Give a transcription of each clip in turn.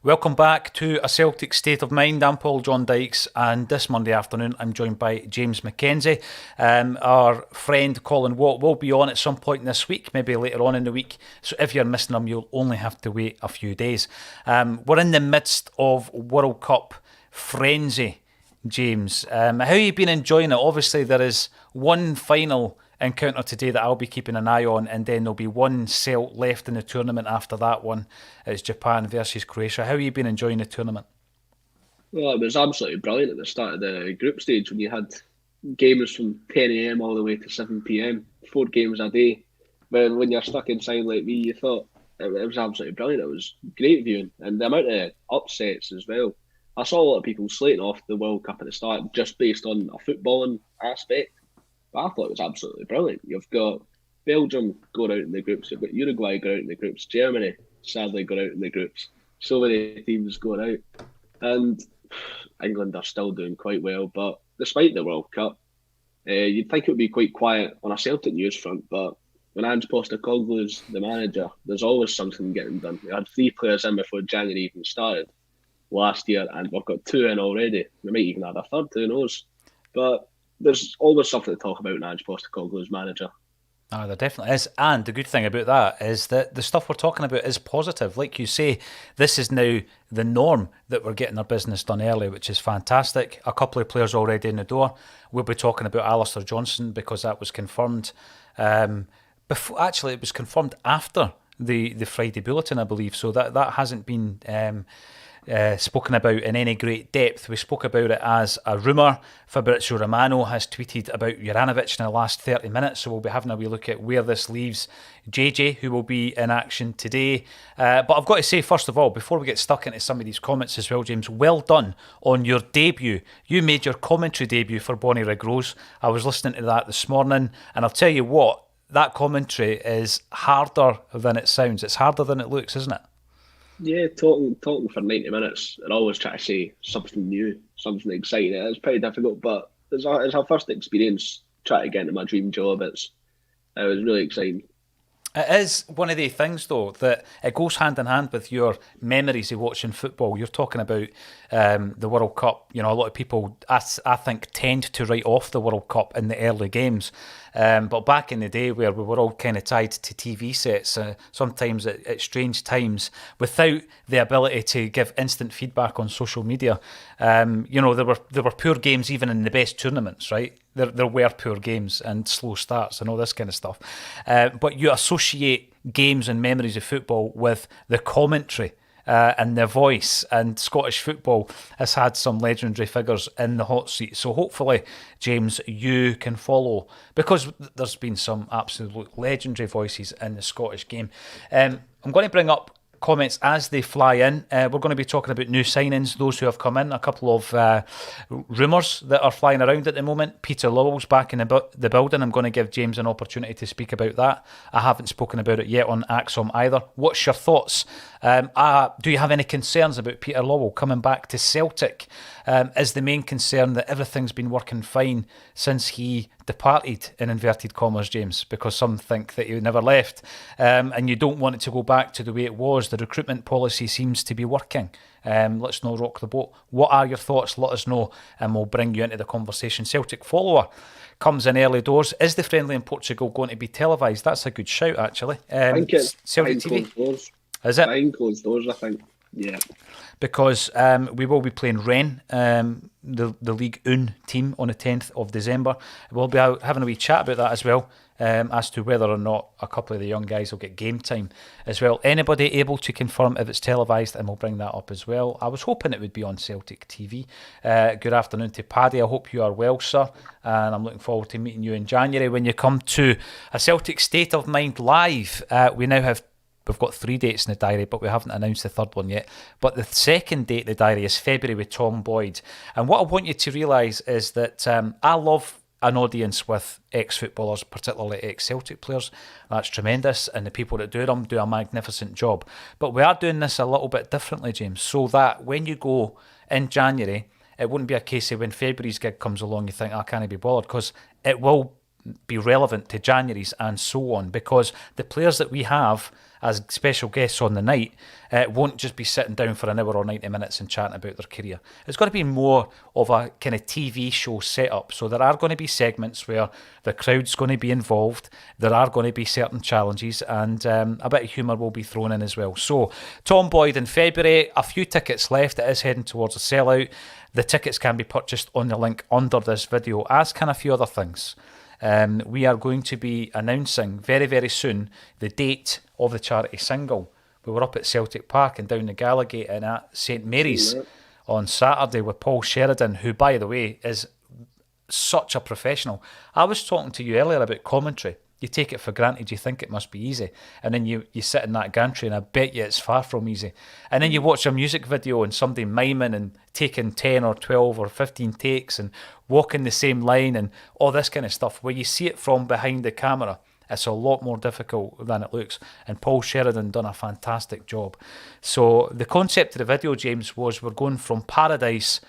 Welcome back to A Celtic State of Mind. I'm Paul John Dykes, and this Monday afternoon I'm joined by James McKenzie. Our friend Colin Watt will be on at some point this week, maybe later on in the week, so if you're missing him you'll only have to wait a few days. We're in the midst of World Cup frenzy, James. How have you been enjoying it? Obviously there is one final encounter today that I'll be keeping an eye on, and then there'll be one Celt left in the tournament after that one. It's Japan versus Croatia. How have you been enjoying the tournament? Well, it was absolutely brilliant at the start of the group stage when you had games from 10 a.m. all the way to 7 p.m, 4 games a day. When you're stuck inside like me, you thought it was absolutely brilliant. It was great viewing, and the amount of upsets as well. I saw a lot of people slating off the World Cup at the start just based on a footballing aspect. But I thought it was absolutely brilliant. You've got Belgium going out in the groups, you've got Uruguay going out in the groups, Germany sadly going out in the groups. So many teams going out. And England are still doing quite well. But despite the World Cup, you'd think it would be quite quiet on a Celtic news front. But when Ange Postecoglou's the manager, there's always something getting done. We had 3 players in before January even started last year, and we've got 2 in already. We might even add a third, who knows? But there's always something to talk about in Ange Postecoglou's manager. Oh, there definitely is. And the good thing about that is that the stuff we're talking about is positive. Like you say, this is now the norm that we're getting our business done early, which is fantastic. A couple of players already in the door. We'll be talking about Alistair Johnston because that was confirmed. Actually, it was confirmed after the Friday bulletin, I believe. So that hasn't been spoken about in any great depth. We spoke about it as a rumour. Fabrizio Romano has tweeted about Juranovic in the last 30 minutes, so we'll be having a wee look at where this leaves JJ, who will be in action today. But I've got to say, first of all, before we get stuck into some of these comments as well, James, well done on your debut. You made your commentary debut for Bonnie Rose. I was listening to that this morning, and I'll tell you what, that commentary is harder than it sounds. It's harder than it looks, isn't it? Yeah, talking for 90 minutes and always try to say something new, something exciting. It's pretty difficult, but it's our first experience trying to get into my dream job. It was really exciting. It is one of the things, though, that it goes hand in hand with your memories of watching football. You're talking about the World Cup. You know, a lot of people, I think, tend to write off the World Cup in the early games. But back in the day where we were all kind of tied to TV sets, sometimes at strange times, without the ability to give instant feedback on social media, there were poor games even in the best tournaments, right? There were poor games and slow starts and all this kind of stuff. But you associate games and memories of football with the commentary and the voice, and Scottish football has had some legendary figures in the hot seat. So hopefully, James, you can follow, because there's been some absolute legendary voices in the Scottish game. I'm going to bring up comments as they fly in. We're going to be talking about new signings, those who have come in, a couple of rumours that are flying around at the moment. Peter Lowell's back in the building. I'm going to give James an opportunity to speak about that. I haven't spoken about it yet on Axom either. What's your thoughts? Do you have any concerns about Peter Lowell coming back to Celtic? Is the main concern that everything's been working fine since he departed, in inverted commas, James, because some think that he never left, and you don't want it to go back to the way it was? The recruitment policy seems to be working. Let's not rock the boat. What are your thoughts? Let us know and we'll bring you into the conversation. Celtic follower comes in early doors. Is the friendly in Portugal going to be televised? That's a good shout, actually. I think it's Celtic behind TV. closed doors. Is it? Behind closed doors, I think. Yeah. Because we will be playing Rennes, the League One team, on the 10th of December. We'll be out having a wee chat about that as well, as to whether or not a couple of the young guys will get game time as well. Anybody able to confirm if it's televised, and we'll bring that up as well. I was hoping it would be on Celtic TV. Good afternoon to Paddy. I hope you are well, sir, and I'm looking forward to meeting you in January when you come to A Celtic State of Mind live. We've got 3 dates in the diary, but we haven't announced the third one yet. But the second date in the diary is February with Tom Boyd. And what I want you to realise is that I love an audience with ex-footballers, particularly ex-Celtic players. That's tremendous, and the people that do them do a magnificent job. But we are doing this a little bit differently, James, so that when you go in January, it wouldn't be a case of when February's gig comes along, you think, I can't be bothered, because it will be relevant to January's and so on, because the players that we have as special guests on the night won't just be sitting down for an hour or 90 minutes and chatting about their career. It's going to be more of a kind of TV show setup. So there are going to be segments where the crowd's going to be involved. There are going to be certain challenges, and a bit of humour will be thrown in as well. So Tom Boyd in February, a few tickets left. It is heading towards a sellout. The tickets can be purchased on the link under this video, as can a few other things. We are going to be announcing very, very soon the date of the charity single. We were up at Celtic Park and down the Gallagate and at St Mary's on Saturday with Paul Sheridan, who, by the way, is such a professional. I was talking to you earlier about commentary. You take it for granted, you think it must be easy, and then you sit in that gantry and I bet you it's far from easy. And then you watch a music video and somebody miming and taking 10 or 12 or 15 takes and walking the same line and all this kind of stuff. Where you see it from behind the camera, it's a lot more difficult than it looks, and Paul Sheridan done a fantastic job. So the concept of the video, James, was we're going from paradise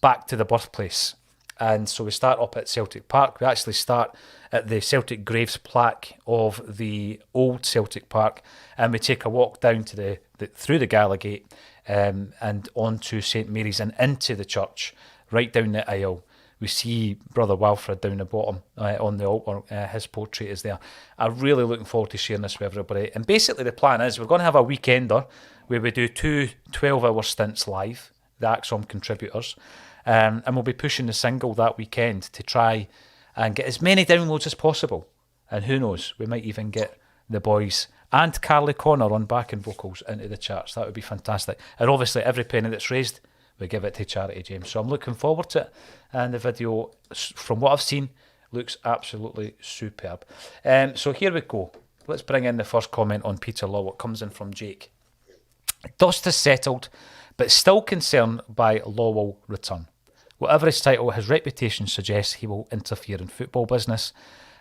back to the birthplace. And so we start up at Celtic Park. We actually start at the Celtic Graves plaque of the old Celtic Park, and we take a walk down to the through the Gallagate and on to St Mary's and into the church, right down the aisle. We see Brother Wilfred down the bottom on the altar. His portrait is there. I'm really looking forward to sharing this with everybody. And basically the plan is we're going to have a weekender where we do 2 12-hour stints live, the AXOM contributors. And we'll be pushing the single that weekend to try and get as many downloads as possible. And who knows, we might even get the boys and Carly Connor on backing vocals into the charts. That would be fantastic. And obviously every penny that's raised, we give it to charity, James. So I'm looking forward to it. And the video, from what I've seen, looks absolutely superb. So here we go. Let's bring in the first comment on Peter Law. What comes in from Jake. Dust is settled, but still concerned by Lawwell return. Whatever his title, his reputation suggests he will interfere in football business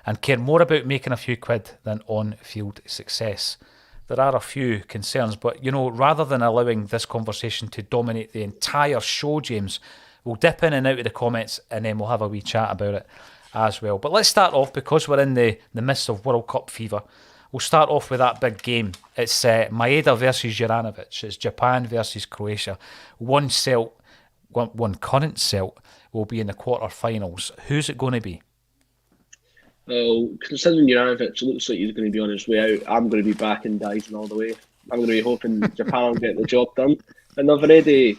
and care more about making a few quid than on-field success. There are a few concerns, but, you know, rather than allowing this conversation to dominate the entire show, James, we'll dip in and out of the comments and then we'll have a wee chat about it as well. But let's start off, because we're in the midst of World Cup fever, we'll start off with that big game. It's Maeda versus Juranovic. It's Japan versus Croatia. One current Celt will be in the quarter-finals. Who's it going to be? Well, considering Juranovic looks like he's going to be on his way out, I'm going to be backing Dyson all the way. I'm going to be hoping Japan will get the job done. And they've already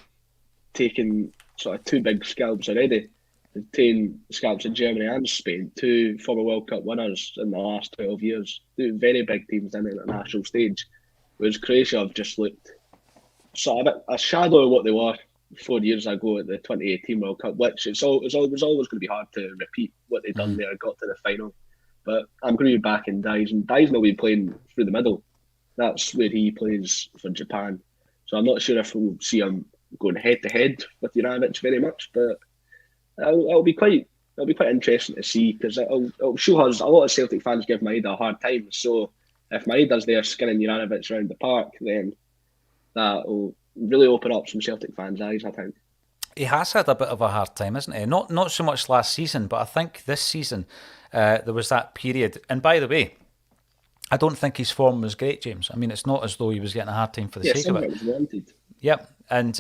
taken sort of 2 big scalps already. They've taken scalps in Germany and Spain, 2 former World Cup winners in the last 12 years. 2 very big teams in the international stage. Whereas Croatia have just looked sort of a shadow of what they were 4 years ago at the 2018 World Cup, which it's always going to be hard to repeat what they've done there, got to the final. But I'm going to be backing Dyson. Dyson will be playing through the middle. That's where he plays for Japan. So I'm not sure if we'll see him going head to head with Juranovic very much, but it'll be quite interesting to see, because it'll show us a lot of Celtic fans give Maeda a hard time. So if Maeda's there skinning Juranovic around the park, then that will really open up some Celtic fans' eyes, I think. He has had a bit of a hard time, hasn't he? Not so much last season, but I think this season there was that period. And by the way, I don't think his form was great, James. I mean, it's not as though he was getting a hard time for the sake of it. Was wanted. Yep. And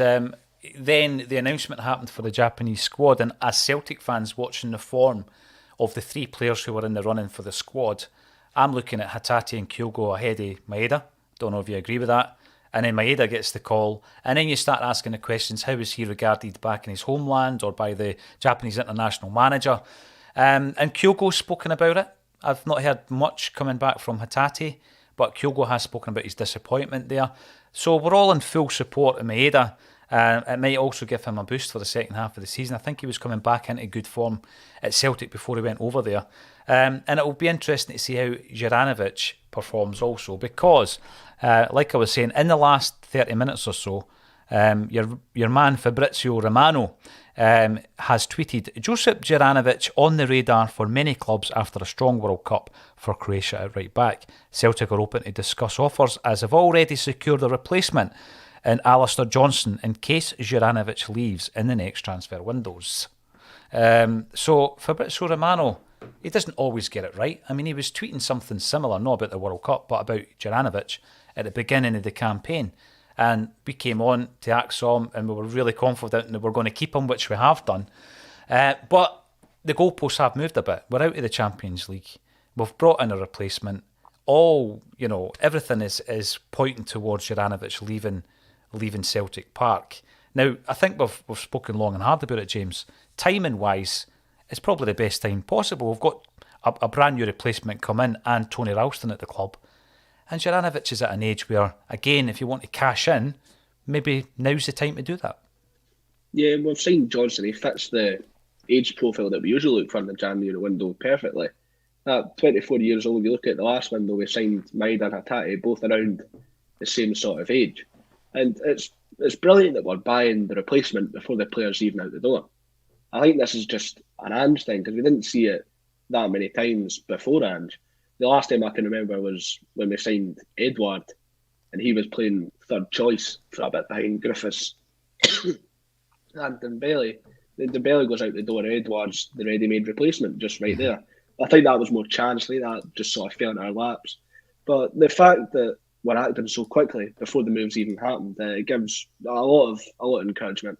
then the announcement happened for the Japanese squad, and as Celtic fans watching the form of the 3 players who were in the running for the squad, I'm looking at Hatate and Kyogo ahead of Maeda. Don't know if you agree with that. And then Maeda gets the call, and then you start asking the questions: how is he regarded back in his homeland or by the Japanese international manager? And Kyogo's spoken about it. I've not heard much coming back from Hatate, but Kyogo has spoken about his disappointment there. So we're all in full support of Maeda. It might also give him a boost for the second half of the season. I think he was coming back into good form at Celtic before he went over there. And it will be interesting to see how Juranovic performs also, because like I was saying, in the last 30 minutes or so, your man Fabrizio Romano has tweeted, Josip Juranovic on the radar for many clubs after a strong World Cup for Croatia at right back. Celtic are open to discuss offers, as have already secured a replacement in Alistair Johnston in case Juranovic leaves in the next transfer windows. So Fabrizio Romano he doesn't always get it right. I mean, he was tweeting something similar, not about the World Cup, but about Juranovic at the beginning of the campaign. And we came on to AXOM and we were really confident that we're going to keep him, which we have done. But the goalposts have moved a bit. We're out of the Champions League. We've brought in a replacement. Everything is pointing towards Juranovic leaving Celtic Park. Now, I think we've spoken long and hard about it, James. Timing-wise, it's probably the best time possible. We've got a brand new replacement come in and Tony Ralston at the club. And Juranovic is at an age where, again, if you want to cash in, maybe now's the time to do that. Yeah, we've seen Johnston. He fits the age profile that we usually look for in the January window perfectly. At 24 years old, you look at the last window, we signed Maida and Hatate, both around the same sort of age. And it's brilliant that we're buying the replacement before the player's even out the door. I think this is just an Ange thing, because we didn't see it that many times before Ange. The last time I can remember was when we signed Edward, and he was playing third choice for a bit behind Griffiths and Dembele. Then Dembele goes out the door, Edward's the ready-made replacement just right there. I think that was more Chansley, that just sort of fell in our laps. But the fact that we're acting so quickly before the moves even happened, it gives a lot of encouragement.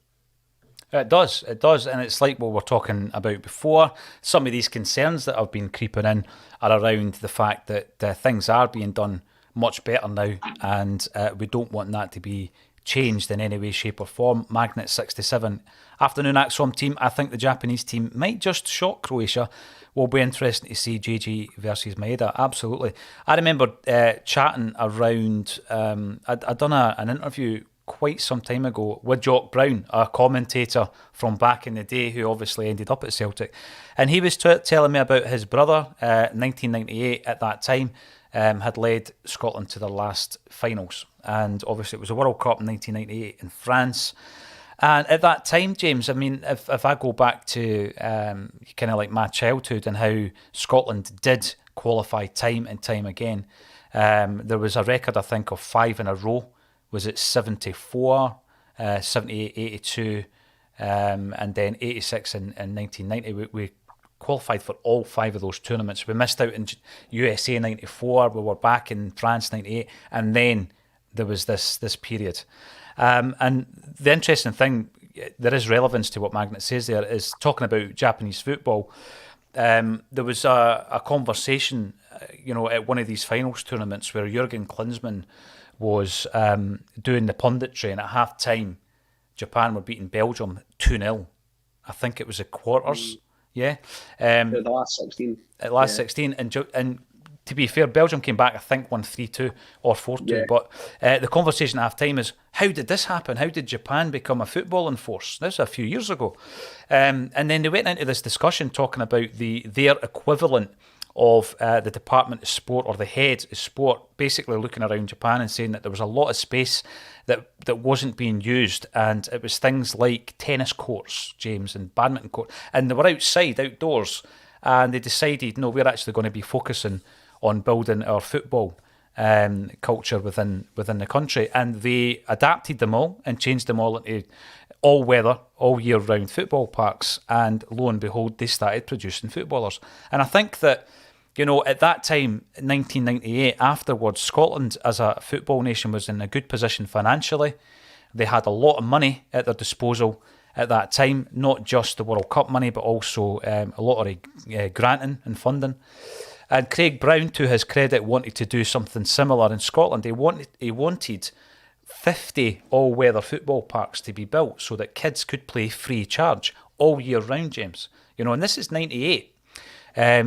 It does, and it's like what we were talking about before. Some of these concerns that have been creeping in are around the fact that things are being done much better now, and we don't want that to be changed in any way, shape or form. Magnet 67 afternoon AXOM team. I think the Japanese team might just shock Croatia. Will be interesting to see JG versus Maeda. Absolutely. I remember chatting around. I'd done an interview quite some time ago with Jock Brown, a commentator from back in the day who obviously ended up at Celtic. And he was telling me about his brother, 1998 at that time, had led Scotland to their last finals. And obviously it was a World Cup in 1998 in France. And at that time, James, I mean, if I go back to kind of like my childhood and how Scotland did qualify time and time again, there was a record, I think, of 5 in a row. Was it 74, 78, 82, and then 86 and 1990. We qualified for all 5 of those tournaments. We missed out in USA 94, we were back in France 98, and then there was this period. And the interesting thing, there is relevance to what Magnet says there, is talking about Japanese football. There was a conversation, at one of these finals tournaments where Jurgen Klinsmann was doing the punditry, and at half time Japan were beating Belgium 2-0. I think it was the quarters. Yeah. The last 16. At last 16. And to be fair, Belgium came back, I think, won 3-2 or 4-2. Yeah. But the conversation at half time is, how did this happen? How did Japan become a footballing force? This was a few years ago. And then they went into this discussion talking about their equivalent of the Department of Sport, or the head of sport, basically looking around Japan and saying that there was a lot of space that wasn't being used, and it was things like tennis courts, James, and badminton court, and they were outdoors, and they decided, no, we're actually going to be focusing on building our football culture within the country, and they adapted them all and changed them all into all-weather, all-year-round football parks, and lo and behold, they started producing footballers. And I think that, at that time, 1998, afterwards, Scotland as a football nation was in a good position financially. They had a lot of money at their disposal at that time, not just the World Cup money, but also a lot of granting and funding. And Craig Brown, to his credit, wanted to do something similar in Scotland. He wanted 50 all-weather football parks to be built so that kids could play free charge all year round, James. And this is 98.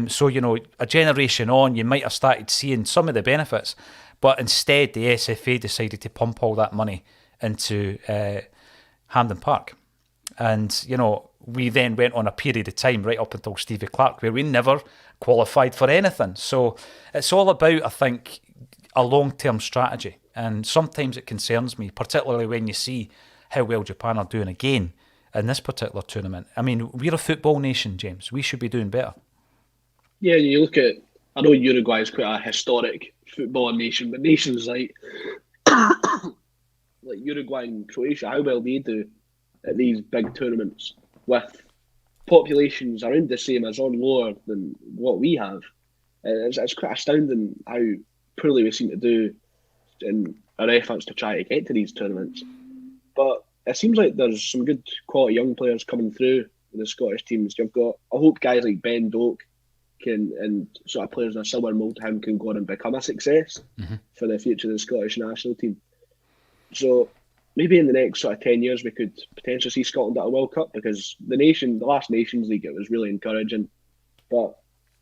So, a generation on, you might have started seeing some of the benefits, but instead the SFA decided to pump all that money into Hampden Park. And, we then went on a period of time right up until Stevie Clark where we never qualified for anything. So it's all about, I think, a long-term strategy. And sometimes it concerns me, particularly when you see how well Japan are doing again in this particular tournament. I mean, we're a football nation, James. We should be doing better. Yeah, you look at, I know Uruguay is quite a historic football nation, but nations like Uruguay and Croatia, how well they do at these big tournaments with populations around the same as or lower than what we have. It's quite astounding how poorly we seem to do in our efforts to try to get to these tournaments. But it seems like there's some good quality young players coming through in the Scottish teams. You've got, I hope guys like Ben Doak and sort of players in a similar mould to him can go on and become a success for the future of the Scottish national team. So maybe in the next sort of 10 years we could potentially see Scotland at a World Cup, because the last Nations League, it was really encouraging. But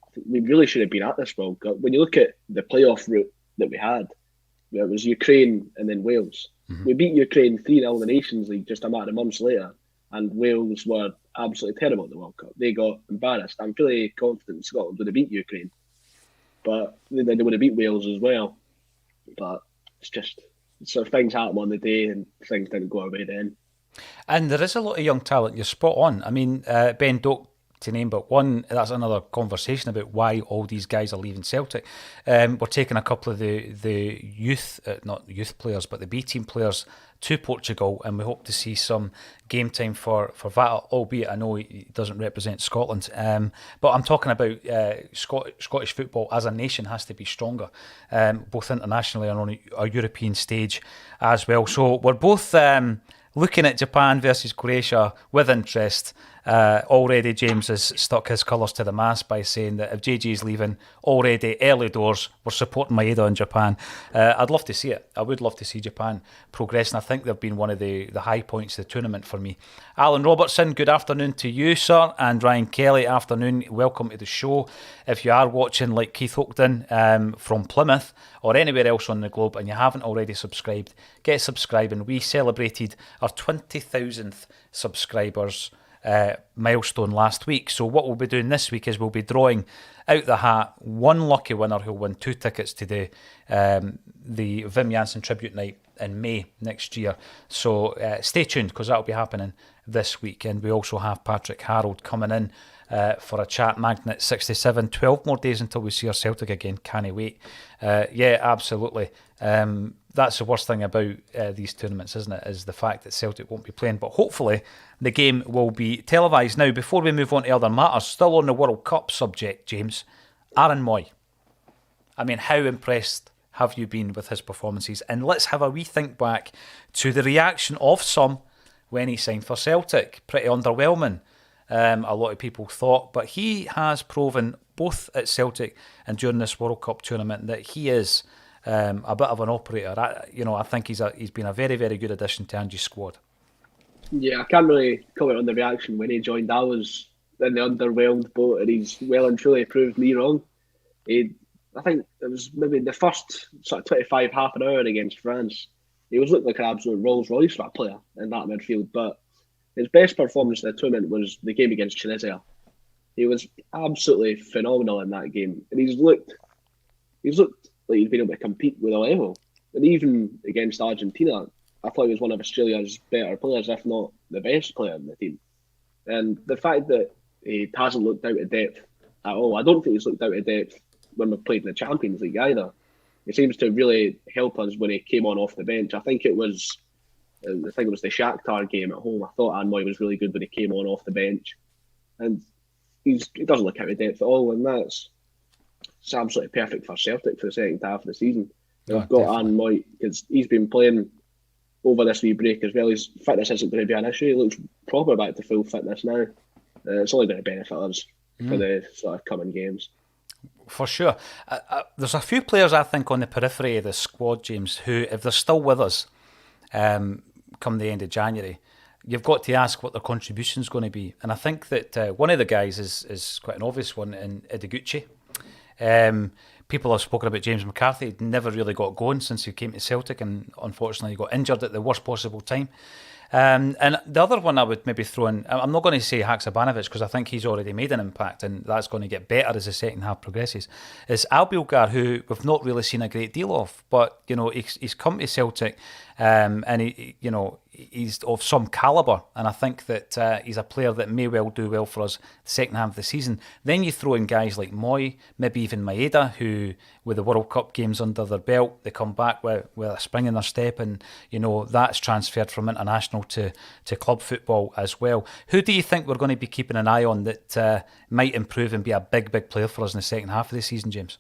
I think we really should have been at this World Cup. When you look at the playoff route that we had, it was Ukraine and then Wales. We beat Ukraine 3-0 in the Nations League just a matter of months later, and Wales were absolutely terrible at the World Cup. They got embarrassed. I'm pretty confident Scotland would have beat Ukraine, but they would have beat Wales as well. But it's just sort of things happen on the day, and things didn't go our way then. And there is a lot of young talent. You're spot on. I mean, Ben Doak, to name but one, that's another conversation about why all these guys are leaving Celtic. We're taking a couple of the youth, not youth players, but the B team players to Portugal, and we hope to see some game time for Vata, albeit I know he doesn't represent Scotland. But I'm talking about Scottish football as a nation has to be stronger, both internationally and on a European stage as well. So we're both looking at Japan versus Croatia with interest. Already James has stuck his colours to the mast by saying that if JG's leaving already early doors, we're supporting Maeda in Japan. I'd love to see it. I would love to see Japan progress, and I think they've been one of the high points of the tournament for me. Alan Robertson, good afternoon to you, sir, and Ryan Kelly, afternoon. Welcome to the show. If you are watching like Keith Oakden from Plymouth or anywhere else on the globe and you haven't already subscribed, get subscribing. We celebrated our 20,000th subscribers milestone last week. So what we'll be doing this week is we'll be drawing out the hat one lucky winner who'll win 2 tickets to the Wim Jansen Tribute Night in May next year. So stay tuned, because that'll be happening this week. And we also have Patrick Harold coming in for a chat. Magnet 67, 12 more days until we see our Celtic again. Can't wait. Yeah, absolutely. That's the worst thing about these tournaments, isn't it? Is the fact that Celtic won't be playing. But hopefully the game will be televised. Now, before we move on to other matters, still on the World Cup subject, James, Aaron Moy. I mean, how impressed have you been with his performances? And let's have a wee think back to the reaction of some when he signed for Celtic. Pretty underwhelming, a lot of people thought. But he has proven, both at Celtic and during this World Cup tournament, that he is a bit of an operator. I think he's been a very, very good addition to Ange's squad. Yeah, I can't really comment on the reaction when he joined. I was in the underwhelmed boat, and he's well and truly proved me wrong. I think it was maybe the first sort of 25 half an hour against France. He was looking like an absolute Rolls Royce for a player in that midfield. But his best performance in the tournament was the game against Tunisia. He was absolutely phenomenal in that game, and he's looked like he's been able to compete with a level. And even against Argentina, I thought he was one of Australia's better players, if not the best player in the team. And the fact that he hasn't looked out of depth at all, I don't think he's looked out of depth when we've played in the Champions League either. It seems to really help us when he came on off the bench. I think it was the Shakhtar game at home. I thought Aaron Moy was really good when he came on off the bench. And he doesn't look out of depth at all, and it's absolutely perfect for Celtic for the second half of the season. We've got Aaron Moy, because he's been playing over this wee break as well. His fitness isn't going to be an issue. He looks proper back to full fitness now. It's only going to benefit us for the sort of coming games. For sure. There's a few players, I think, on the periphery of the squad, James, who, if they're still with us come the end of January, you've got to ask what their contribution's going to be. And I think that one of the guys is quite an obvious one in Ideguchi. People have spoken about James McCarthy. He'd never really got going since he came to Celtic, and unfortunately he got injured at the worst possible time. And the other one I would maybe throw in, I'm not going to say Haksabanovic, because I think he's already made an impact and that's going to get better as the second half progresses, is Albiolgar, who we've not really seen a great deal of, but he's come to Celtic, and he's of some calibre, and I think that he's a player that may well do well for us the second half of the season. Then you throw in guys like Moy, maybe even Maeda, who, with the World Cup games under their belt, they come back with a spring in their step, and that's transferred from international to club football as well. Who do you think we're going to be keeping an eye on that might improve and be a big player for us in the second half of the season, James?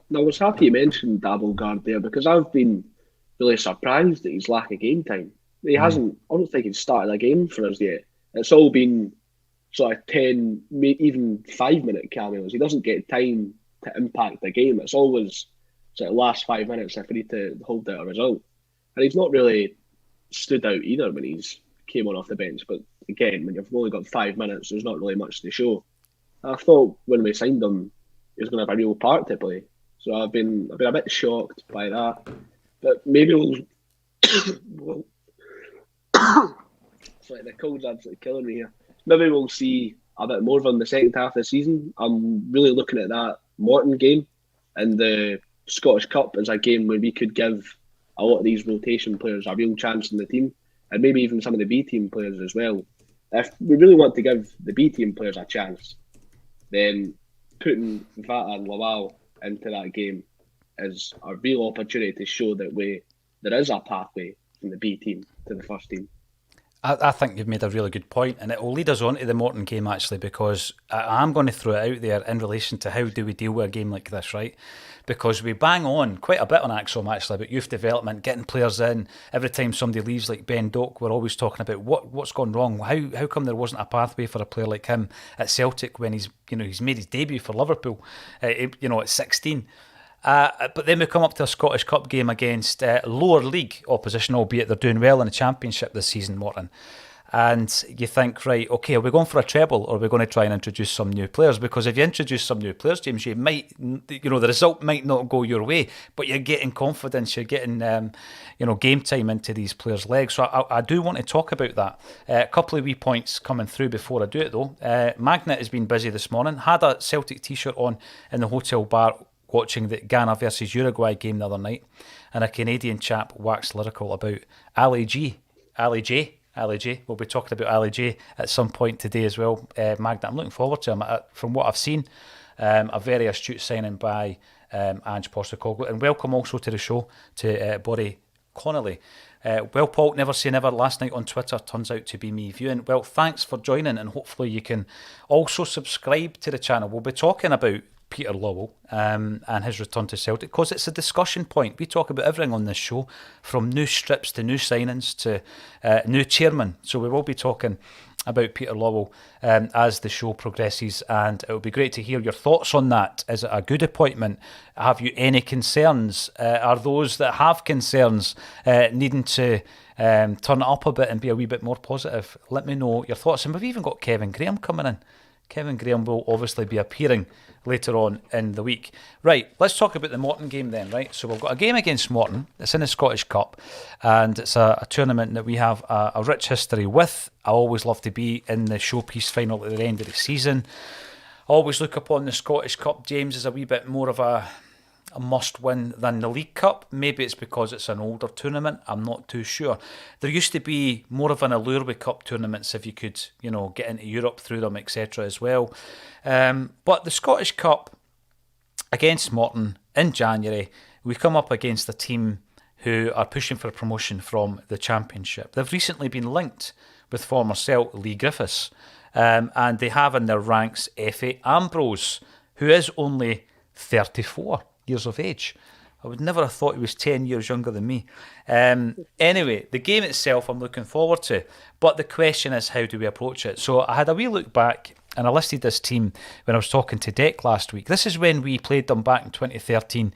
Now, I was happy you mentioned Dabelgard there, because I've been really surprised at his lack of game time. He hasn't, I don't think he's started a game for us yet. It's all been sort of 10, even 5-minute cameos. He doesn't get time to impact the game. It's always sort of last 5 minutes if we need to hold out a result. And he's not really stood out either when he's came on off the bench. But again, when you've only got 5 minutes, there's not really much to show. I thought when we signed him, he was going to have a real part to play. So I've been a bit shocked by that. But maybe we'll sorry, the cold's absolutely killing me here. Maybe we'll see a bit more of him the second half of the season. I'm really looking at that Morton game and the Scottish Cup as a game where we could give a lot of these rotation players a real chance in the team, and maybe even some of the B team players as well. If we really want to give the B team players a chance, then putting Vata and Lawal into that game is a real opportunity to show that there is a pathway from the B team to the first team. I think you've made a really good point, and it will lead us on to the Morton game actually, because I'm going to throw it out there in relation to how do we deal with a game like this, right? Because we bang on quite a bit on Axom actually about youth development, getting players in. Every time somebody leaves, like Ben Doak, we're always talking about what's gone wrong. How come there wasn't a pathway for a player like him at Celtic when he's made his debut for Liverpool, at 16. But then we come up to a Scottish Cup game against lower league opposition, albeit they're doing well in the Championship this season, Morton. And you think, right, okay, are we going for a treble, or are we going to try and introduce some new players? Because if you introduce some new players, James, you might, the result might not go your way, but you're getting confidence, you're getting, game time into these players' legs. So I do want to talk about that. A couple of wee points coming through before I do it, though. Magnet has been busy this morning, had a Celtic t-shirt on in the hotel bar watching the Ghana versus Uruguay game the other night, and a Canadian chap waxed lyrical about Ali J. We'll be talking about Ali J at some point today as well. Magda, I'm looking forward to him. From what I've seen, a very astute signing by Ange Postecoglou. And welcome also to the show to Borry Connolly. Well, Paul, never say never. Last night on Twitter turns out to be me viewing. Well, thanks for joining, and hopefully you can also subscribe to the channel. We'll be talking about Peter Lawwell and his return to Celtic, because it's a discussion point. We talk about everything on this show, from new strips to new signings to new chairman. So we will be talking about Peter Lawwell as the show progresses, and it will be great to hear your thoughts on that. Is it a good appointment? Have you any concerns? Are those that have concerns needing to turn it up a bit and be a wee bit more positive? Let me know your thoughts. And we've even got Kevin Graham coming in. Kevin Graham will obviously be appearing later on in the week. Right, let's talk about the Morton game then, right? So we've got a game against Morton. It's in the Scottish Cup, and it's a tournament that we have a rich history with. I always love to be in the showpiece final at the end of the season. I always look upon the Scottish Cup, James, as a wee bit more of a must-win than the League Cup. Maybe it's because it's an older tournament. I'm not too sure. There used to be more of an allure with cup tournaments if you could, get into Europe through them, etc. as well. But the Scottish Cup against Morton in January, we come up against a team who are pushing for promotion from the Championship. They've recently been linked with former Celt Lee Griffiths, and they have in their ranks Effie Ambrose, who is only 34 years of age. I would never have thought he was 10 years younger than me. Anyway, the game itself I'm looking forward to, but the question is, how do we approach it? So I had a wee look back, and I listed this team when I was talking to Deck last week. This is when we played them back in 2013,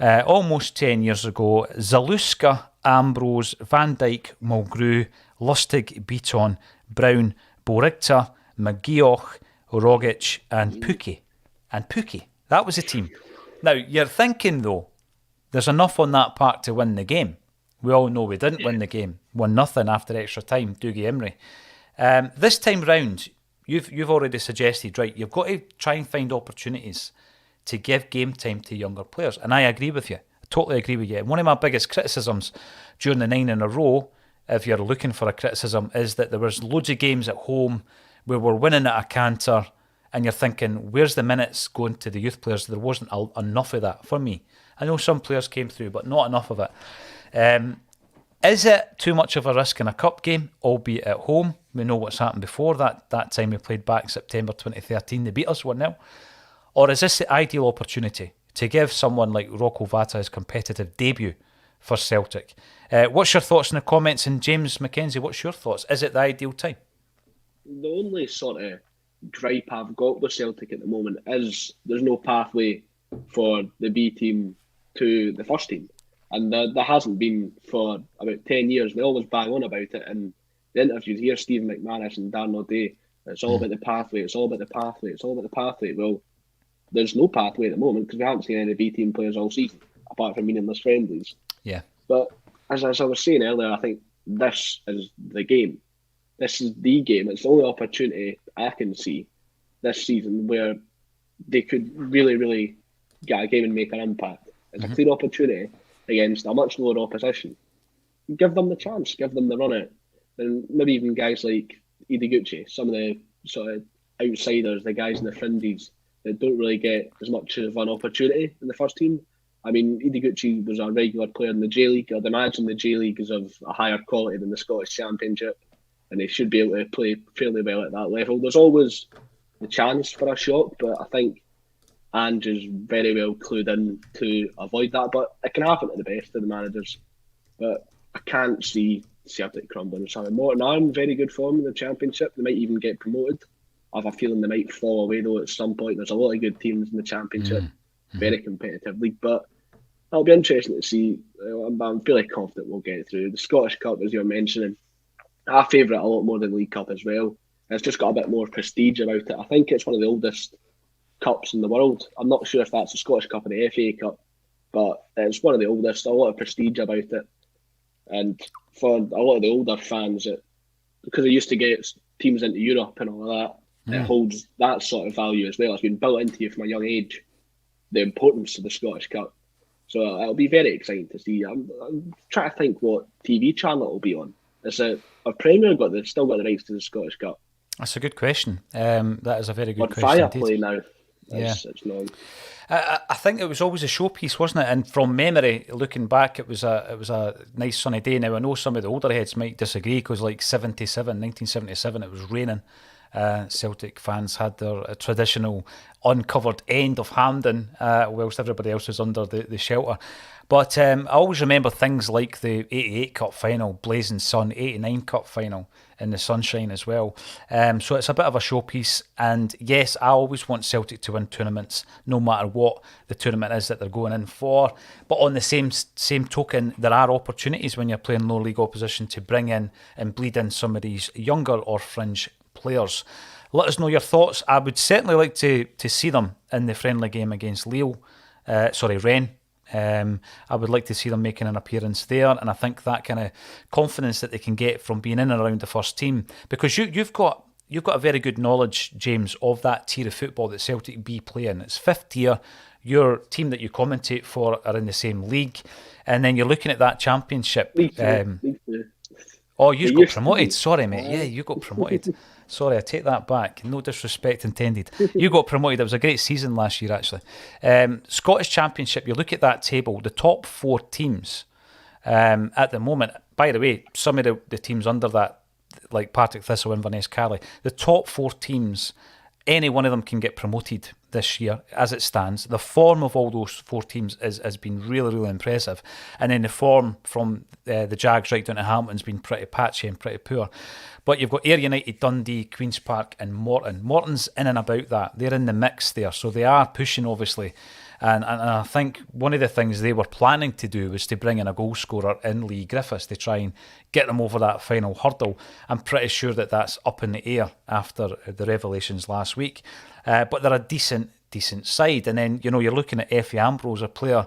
almost 10 years ago. Zaluska, Ambrose, Van Dijk, Mulgrew, Lustig, Beaton, Brown, Borigta, McGeoch, Rogic, and Pukki. That was the team. Now, you're thinking, though, there's enough on that park to win the game. We all know we didn't win the game. 1-0 after extra time, Dougie Imrie. This time round, you've already suggested, right, you've got to try and find opportunities to give game time to younger players. And I agree with you. I totally agree with you. And one of my biggest criticisms during the 9 in a row if you're looking for a criticism, is that there was loads of games at home where we're winning at a canter, and you're thinking, where's the minutes going to the youth players? There wasn't enough of that for me. I know some players came through, but not enough of it. Is it too much of a risk in a cup game, albeit at home? We know what's happened before. That time we played back September 2013, they beat us 1-0. Or is this the ideal opportunity to give someone like Rocco Vata his competitive debut for Celtic? What's your thoughts in the comments? And James McKenzie, what's your thoughts? Is it the ideal time? The only sort of gripe I've got with Celtic at the moment is there's no pathway for the B team to the first team. And there hasn't been for about 10 years. They always bang on about it. And the interviews here, Stephen McManus and Dan O'Day, it's all about the pathway, it's all about the pathway, it's all about the pathway. Well, there's no pathway at the moment because we haven't seen any B team players all season, apart from meaningless friendlies. Yeah. But as I was saying earlier, I think this is the game. This is the game. It's the only opportunity I can see this season where they could really, really get a game and make an impact. It's a clear opportunity against a much lower opposition. Give them the chance, give them the run out. And maybe even guys like Idiguchi, some of the sort of outsiders, the guys in the fringes that don't really get as much of an opportunity in the first team. I mean, Idiguchi was a regular player in the J-League. I'd imagine the J-League is of a higher quality than the Scottish Championship, and they should be able to play fairly well at that level. There's always the chance for a shock, but I think Ange is very well clued in to avoid that. But it can happen to the best of the managers. But I can't see Celtic crumbling. Sorry, Morton are in very good form in the Championship. They might even get promoted. I have a feeling they might fall away though at some point. There's a lot of good teams in the Championship. Very competitive league. But it'll be interesting to see. I'm fairly confident we'll get through. The Scottish Cup, as you're mentioning, I favour it a lot more than League Cup as well. It's just got a bit more prestige about it. I think it's one of the oldest cups in the world. I'm not sure if that's the Scottish Cup or the FA Cup, but it's one of the oldest. A lot of prestige about it. And for a lot of the older fans, because they used to get teams into Europe and all of that, it holds that sort of value as well. It's been built into you from a young age, the importance of the Scottish Cup. So it'll be very exciting to see. I'm trying to think what TV channel it'll be on. Is it a Premier still got the rights to the Scottish Cup? That's a good question. That is a very good question. Fire play now. It's long. I think it was always a showpiece, wasn't it? And from memory, looking back, it was a nice sunny day. Now I know some of the older heads might disagree because like 1977, it was raining. Celtic fans had their traditional uncovered end of Hampden, whilst everybody else was under the shelter. But I always remember things like the 88 Cup final, blazing sun, 89 Cup final in the sunshine as well. So it's a bit of a showpiece. And yes, I always want Celtic to win tournaments, no matter what the tournament is that they're going in for. But on the same token, there are opportunities when you're playing low league opposition to bring in and bleed in some of these younger or fringe players. Let us know your thoughts. I would certainly like to see them in the friendly game against Rennes. I would like to see them making an appearance there, and I think that kind of confidence that they can get from being in and around the first team, because you've got a very good knowledge, James, of that tier of football that Celtic be playing. It's fifth tier. Your team that you commentate for are in the same league, and then you're looking at that Championship. Oh, you got promoted. Sorry, mate. Yeah, you got promoted. Sorry, I take that back. No disrespect intended. You got promoted. It was a great season last year, actually. Scottish Championship, you look at that table, the top four teams at the moment. By the way, some of the teams under that, like Partick Thistle, Inverness, Carly, the top four teams, any one of them can get promoted this year as it stands. The form of all those four teams has been really, really impressive. And then the form from the Jags right down to Hamilton's been pretty patchy and pretty poor. But you've got Ayr United, Dundee, Queen's Park and Morton. Morton's in and about that. They're in the mix there. So they are pushing, obviously. And I think one of the things they were planning to do was to bring in a goal scorer in Lee Griffiths to try and get them over that final hurdle. I'm pretty sure that that's up in the air after the revelations last week. But they're a decent side. And then, you're looking at Effie Ambrose, a player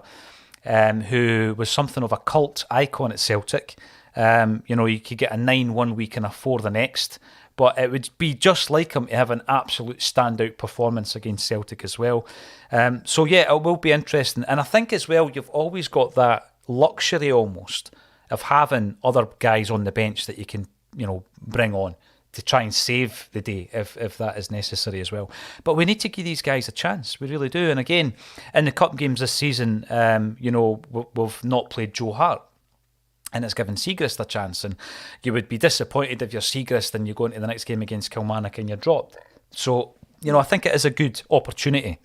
who was something of a cult icon at Celtic. You could get a 9 one week and a 4 the next. But it would be just like him to have an absolute standout performance against Celtic as well. So yeah, it will be interesting. And I think as well, you've always got that luxury almost of having other guys on the bench that you can, bring on to try and save the day if that is necessary as well. But we need to give these guys a chance. We really do. And again, in the cup games this season, we've not played Joe Hart. And it's given Siegrist a chance. And you would be disappointed if you're Siegrist and you go into the next game against Kilmarnock and you're dropped. So, I think it is a good opportunity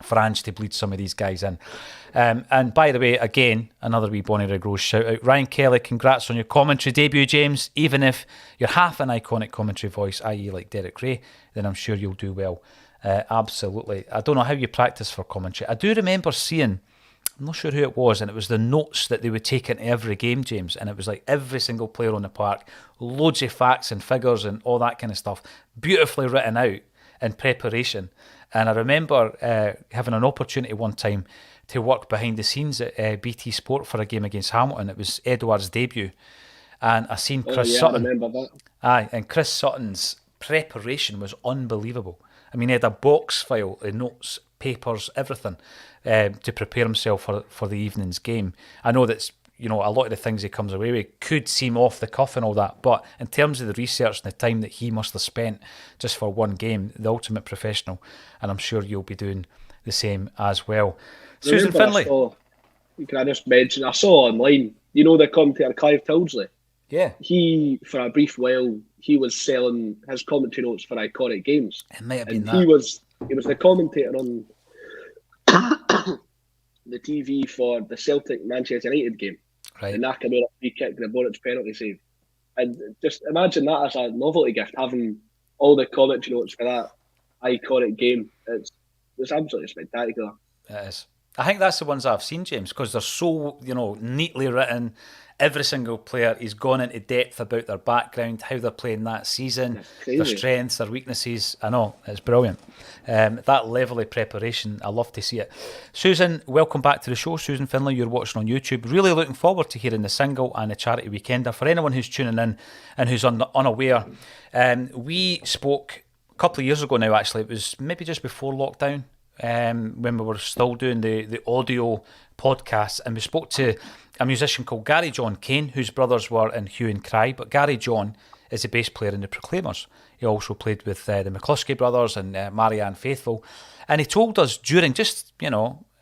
for Ange to bleed some of these guys in. And by the way, again, another wee Bonnie Rose shout out. Ryan Kelly, congrats on your commentary debut, James. Even if you're half an iconic commentary voice, i.e. like Derek Ray, then I'm sure you'll do well. Absolutely. I don't know how you practice for commentary. I do remember seeing, I'm not sure who it was, and it was the notes that they would take into every game, James, and it was like every single player on the park, loads of facts and figures and all that kind of stuff, beautifully written out in preparation. And I remember having an opportunity one time to work behind the scenes at BT Sport for a game against Hamilton. It was Edouard's debut. And I seen Chris Sutton. I remember that. Aye, and Chris Sutton's preparation was unbelievable. I mean, he had a box file of notes, papers, everything to prepare himself for the evening's game. I know that's, a lot of the things he comes away with could seem off the cuff and all that, but in terms of the research and the time that he must have spent just for one game, the ultimate professional, and I'm sure you'll be doing the same as well. Susan Finlay. Can I just mention, I saw online, the commentator Clive Tildesley? Yeah. He, for a brief while, he was selling his commentary notes for iconic games. It might have been that. He was the commentator on the TV for the Celtic Manchester United game. Right. The Nakamura free kick and the Boric penalty save. And just imagine that as a novelty gift, having all the commentary notes for that iconic game. It's absolutely spectacular. It is. I think that's the ones I've seen, James, because they're so, neatly written. Every single player is gone into depth about their background, how they're playing that season, their strengths, their weaknesses. I know, it's brilliant. That level of preparation, I love to see it. Susan, welcome back to the show. Susan Finlay, you're watching on YouTube. Really looking forward to hearing the single and the charity weekender. For anyone who's tuning in and who's unaware, we spoke a couple of years ago now, actually. It was maybe just before lockdown. When we were still doing the audio podcast, and we spoke to a musician called Gary John Kane, whose brothers were in Hue and Cry, but Gary John is the bass player in the Proclaimers. He also played with the McCluskey brothers and Marianne Faithfull, and he told us during, just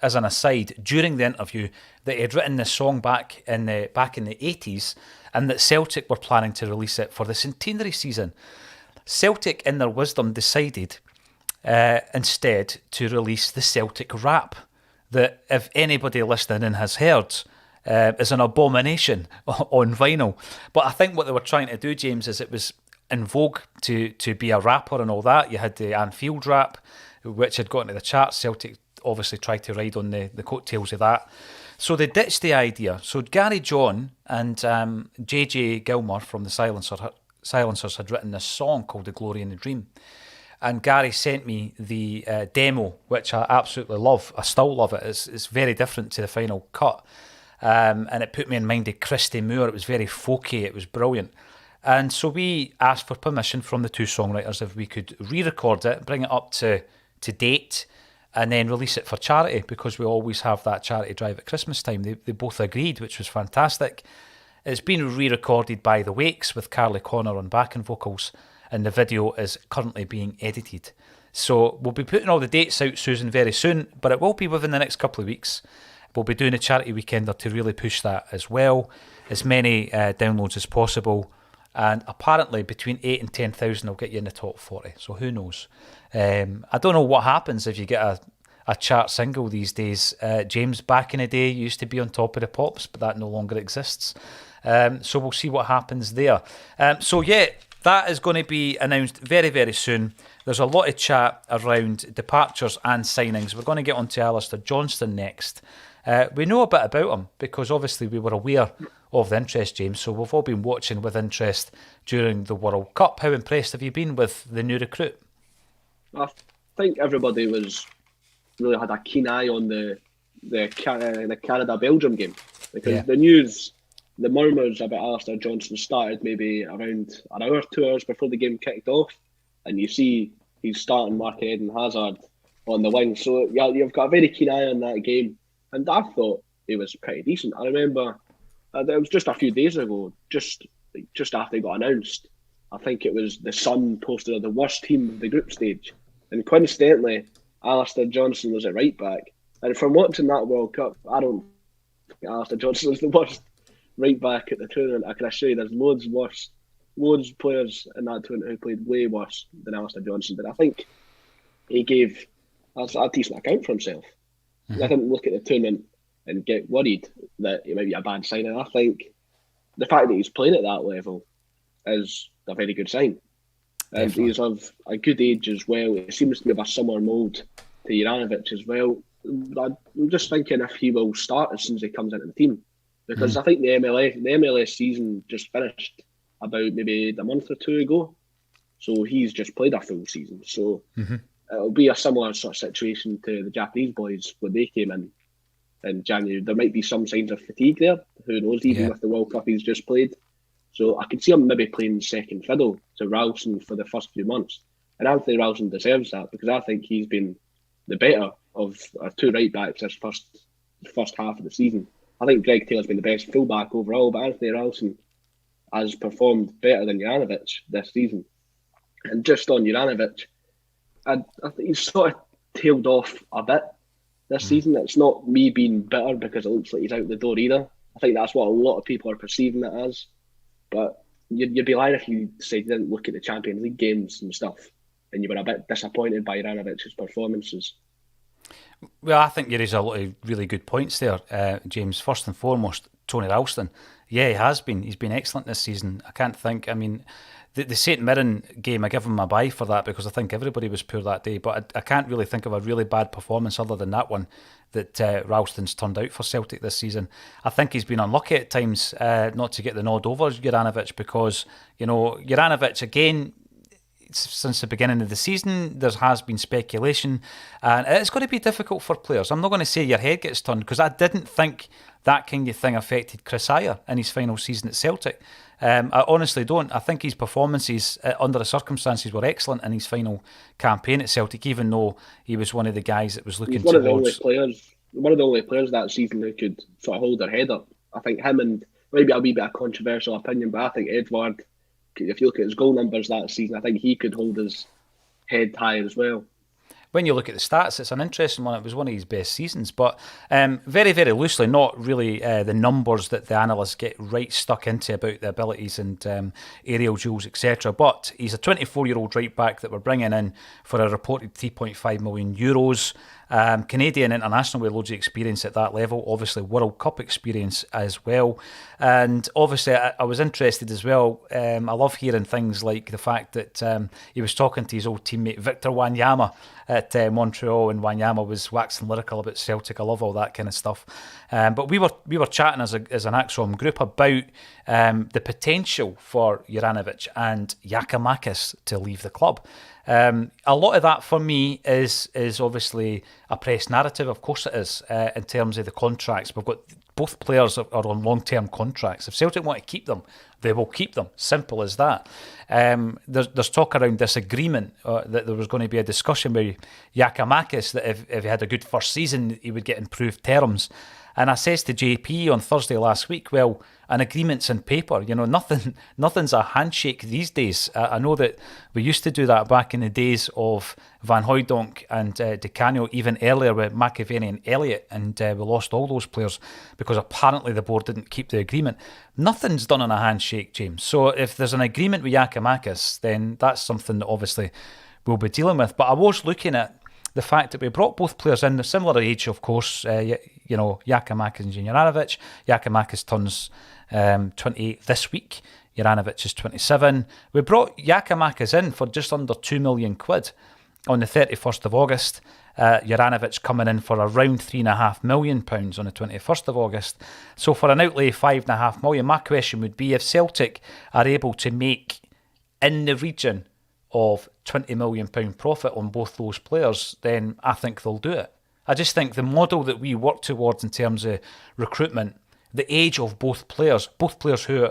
as an aside, during the interview, that he had written this song back in the 80s, and that Celtic were planning to release it for the centenary season. Celtic, in their wisdom, decided instead to release the Celtic rap, that if anybody listening in has heard, is an abomination on vinyl. But I think what they were trying to do, James, is it was in vogue to be a rapper and all that. You had the Anfield rap, which had got into the charts. Celtic obviously tried to ride on the coattails of that. So they ditched the idea. So Gary John and JJ Gilmer from the Silencers had written this song called The Glory and the Dream. And Gary sent me the demo, which I absolutely love. I still love it. It's very different to the final cut. And it put me in mind of Christy Moore. It was very folky. It was brilliant. And so we asked for permission from the two songwriters if we could re-record it, bring it up to date, and then release it for charity, because we always have that charity drive at Christmas time. They both agreed, which was fantastic. It's been re-recorded by The Wakes with Carly Connor on backing vocals, and the video is currently being edited. So we'll be putting all the dates out, Susan, very soon, but it will be within the next couple of weeks. We'll be doing a charity weekender to really push that as well, as many downloads as possible, and apparently between 8 and 10,000 will get you in the top 40, so who knows. I don't know what happens if you get a chart single these days. James, back in the day, used to be on top of the pops, but that no longer exists. So we'll see what happens there. So yeah, that is going to be announced very, very soon. There's a lot of chat around departures and signings. We're going to get on to Alistair Johnston next. We know a bit about him because obviously we were aware of the interest, James, so we've all been watching with interest during the World Cup. How impressed have you been with the new recruit? I think everybody really had a keen eye on the Canada-Belgium game, because the murmurs about Alistair Johnston started maybe around an hour, 2 hours before the game kicked off, and you see he's starting marking Eden Hazard on the wing. So yeah, you've got a very keen eye on that game, and I thought he was pretty decent. I remember It was just a few days ago, just after it got announced. I think it was the Sun posted the worst team of the group stage, and coincidentally, Alistair Johnston was at right back. And from watching that World Cup, I don't think Alistair Johnston was the worst right back at the tournament. I can assure you, there's loads of players in that tournament who played way worse than Alistair Johnston. But I think he gave a decent account for himself. Mm-hmm. I didn't look at the tournament and get worried that it might be a bad signing. I think the fact that he's playing at that level is a very good sign. And Definitely. he's of a good age as well. He seems to be of a similar mould to Juranovic as well. I'm just thinking if he will start as soon as he comes into the team. Because I think the MLS season just finished about maybe a month or two ago. So he's just played a full season. So it'll be a similar sort of situation to the Japanese boys when they came in January. There might be some signs of fatigue there. Who knows, even with the World Cup he's just played. So I could see him maybe playing second fiddle to Ralston for the first few months. And Anthony Ralston deserves that because I think he's been the better of our two right backs this first half of the season. I think Greg Taylor's been the best fullback overall, but Anthony Ralston has performed better than Juranovic this season. And just on Juranovic, I think he's sort of tailed off a bit this season. It's not me being bitter because it looks like he's out the door either. I think that's what a lot of people are perceiving it as. But you'd be lying if you said you didn't look at the Champions League games and stuff and you were a bit disappointed by Juranovic's performances. Well, I think you raise a lot of really good points there, James. First and foremost, Tony Ralston. Yeah, he has been. He's been excellent this season. I can't think. I mean, the St Mirren game, I give him a bye for that because I think everybody was poor that day. But I can't really think of a really bad performance other than that one that Ralston's turned out for Celtic this season. I think he's been unlucky at times not to get the nod over Juranovic because, Juranovic, again, since the beginning of the season, there has been speculation, and it's going to be difficult for players. I'm not going to say your head gets turned because I didn't think that kind of thing affected Chris Ayer in his final season at Celtic. I honestly don't. I think his performances under the circumstances were excellent in his final campaign at Celtic, even though he was one of the guys that was looking towards... one of the only players that season who could sort of hold their head up. I think him and maybe a wee bit of controversial opinion, but I think Edouard, if you look at his goal numbers that season, I think he could hold his head high as well. When you look at the stats, it's an interesting one. It was one of his best seasons, but very, very loosely, not really the numbers that the analysts get right stuck into about the abilities and aerial duels, etc. But he's a 24-year-old right back that we're bringing in for a reported €3.5 million. Canadian international with loads of experience at that level, obviously World Cup experience as well. And obviously I was interested as well. I love hearing things like the fact that he was talking to his old teammate Victor Wanyama at Montreal, and Wanyama was waxing lyrical about Celtic. I love all that kind of stuff. But we were chatting as an Axom group about the potential for Juranovic and Giakoumakis to leave the club. A lot of that for me is obviously a press narrative. Of course it is, in terms of the contracts. We've got both players are on long-term contracts. If Celtic want to keep them, they will keep them. Simple as that. There's talk around this agreement that there was going to be a discussion with Giakoumakis that if he had a good first season, he would get improved terms. And I says to JP on Thursday last week, well, an agreement's in paper. Nothing's a handshake these days. I know that we used to do that back in the days of Van Hooijdonk and Di Canio, even earlier with McAvaney and Elliott, and we lost all those players because apparently the board didn't keep the agreement. Nothing's done in a handshake, James. So if there's an agreement with Giakoumakis, then that's something that obviously we'll be dealing with. But I was looking at the fact that we brought both players in, a similar age, of course, Giakoumakis and Juranovic. Giakoumakis turns 28 this week. Juranovic is 27. We brought Giakoumakis in for just under £2 million on the 31st of August. Juranovic coming in for around £3.5 million on the 21st of August. So for an outlay of £5.5 million, my question would be if Celtic are able to make in the region of £20 million profit on both those players, then I think they'll do it. I just think the model that we work towards in terms of recruitment, the age of both players who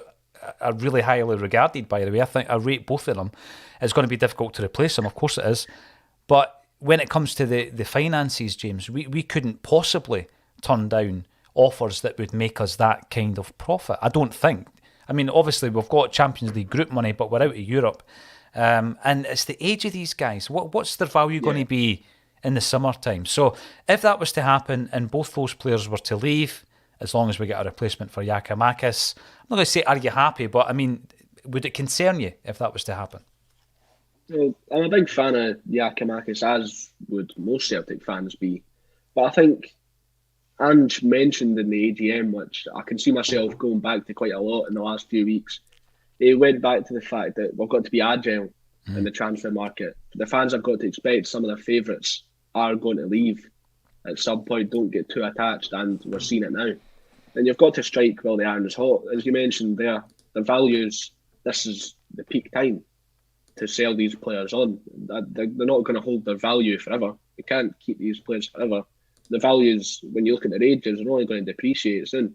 are really highly regarded, by the way, I rate both of them, it's going to be difficult to replace them, of course it is. But when it comes to the finances, James, we couldn't possibly turn down offers that would make us that kind of profit. I don't think. I mean, obviously we've got Champions League group money, but we're out of Europe. And it's the age of these guys. What's their value going to be in the summertime? So if that was to happen and both those players were to leave, as long as we get a replacement for Giakoumakis, I'm not going to say are you happy, but I mean, would it concern you if that was to happen? Well, I'm a big fan of Giakoumakis, as would most Celtic fans be. But I think Ange mentioned in the AGM, which I can see myself going back to quite a lot in the last few weeks, he went back to the fact that we've got to be agile in the transfer market. The fans have got to expect some of their favourites are going to leave at some point. Don't get too attached, and we're seeing it now. And you've got to strike while the iron is hot. As you mentioned there, the values, this is the peak time to sell these players on. They're not going to hold their value forever. You can't keep these players forever. The values, when you look at their ages, are only going to depreciate soon.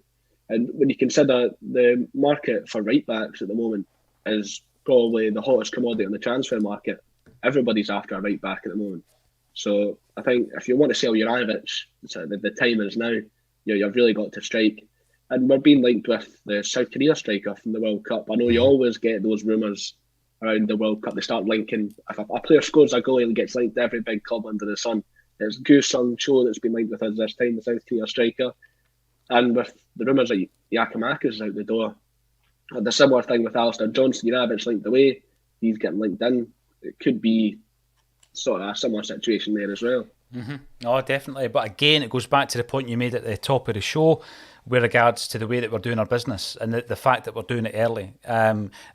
And when you consider the market for right-backs at the moment is probably the hottest commodity on the transfer market, everybody's after a right-back at the moment. So I think if you want to sell Juranovic, the time is now. You've really got to strike. And we're being linked with the South Korea striker from the World Cup. I know you always get those rumours around the World Cup. They start linking. If a player scores a goal, he gets linked to every big club under the sun. It's Gu-sung Cho that's been linked with us this time, the South Korea striker. And with the rumours that Giakoumakis is out the door, and the similar thing with Alistair Johnston, Juranovic linked away, he's getting linked in. It could be sort of a similar situation there as well. Mm-hmm. Oh, definitely. But again, it goes back to the point you made at the top of the show with regards to the way that we're doing our business and the fact that we're doing it early.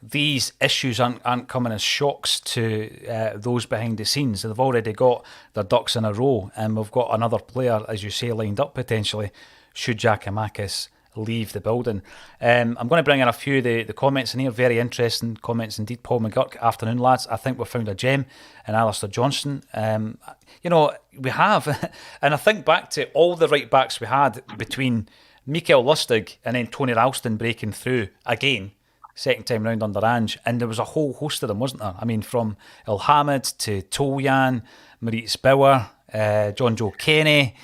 These issues aren't coming as shocks to those behind the scenes. They've already got their ducks in a row, and we've got another player, as you say, lined up potentially should Giakoumakis leave the building. I'm going to bring in a few of the comments in here. Very interesting comments indeed. Paul McGurk, afternoon lads. I think we've found a gem in Alistair Johnston. We have. And I think back to all the right backs we had between Mikael Lustig and then Tony Ralston breaking through again, second time round under Ange. And there was a whole host of them, wasn't there? I mean, from Ilhamid to Toljan, Maurice Bauer, John Joe Kenny.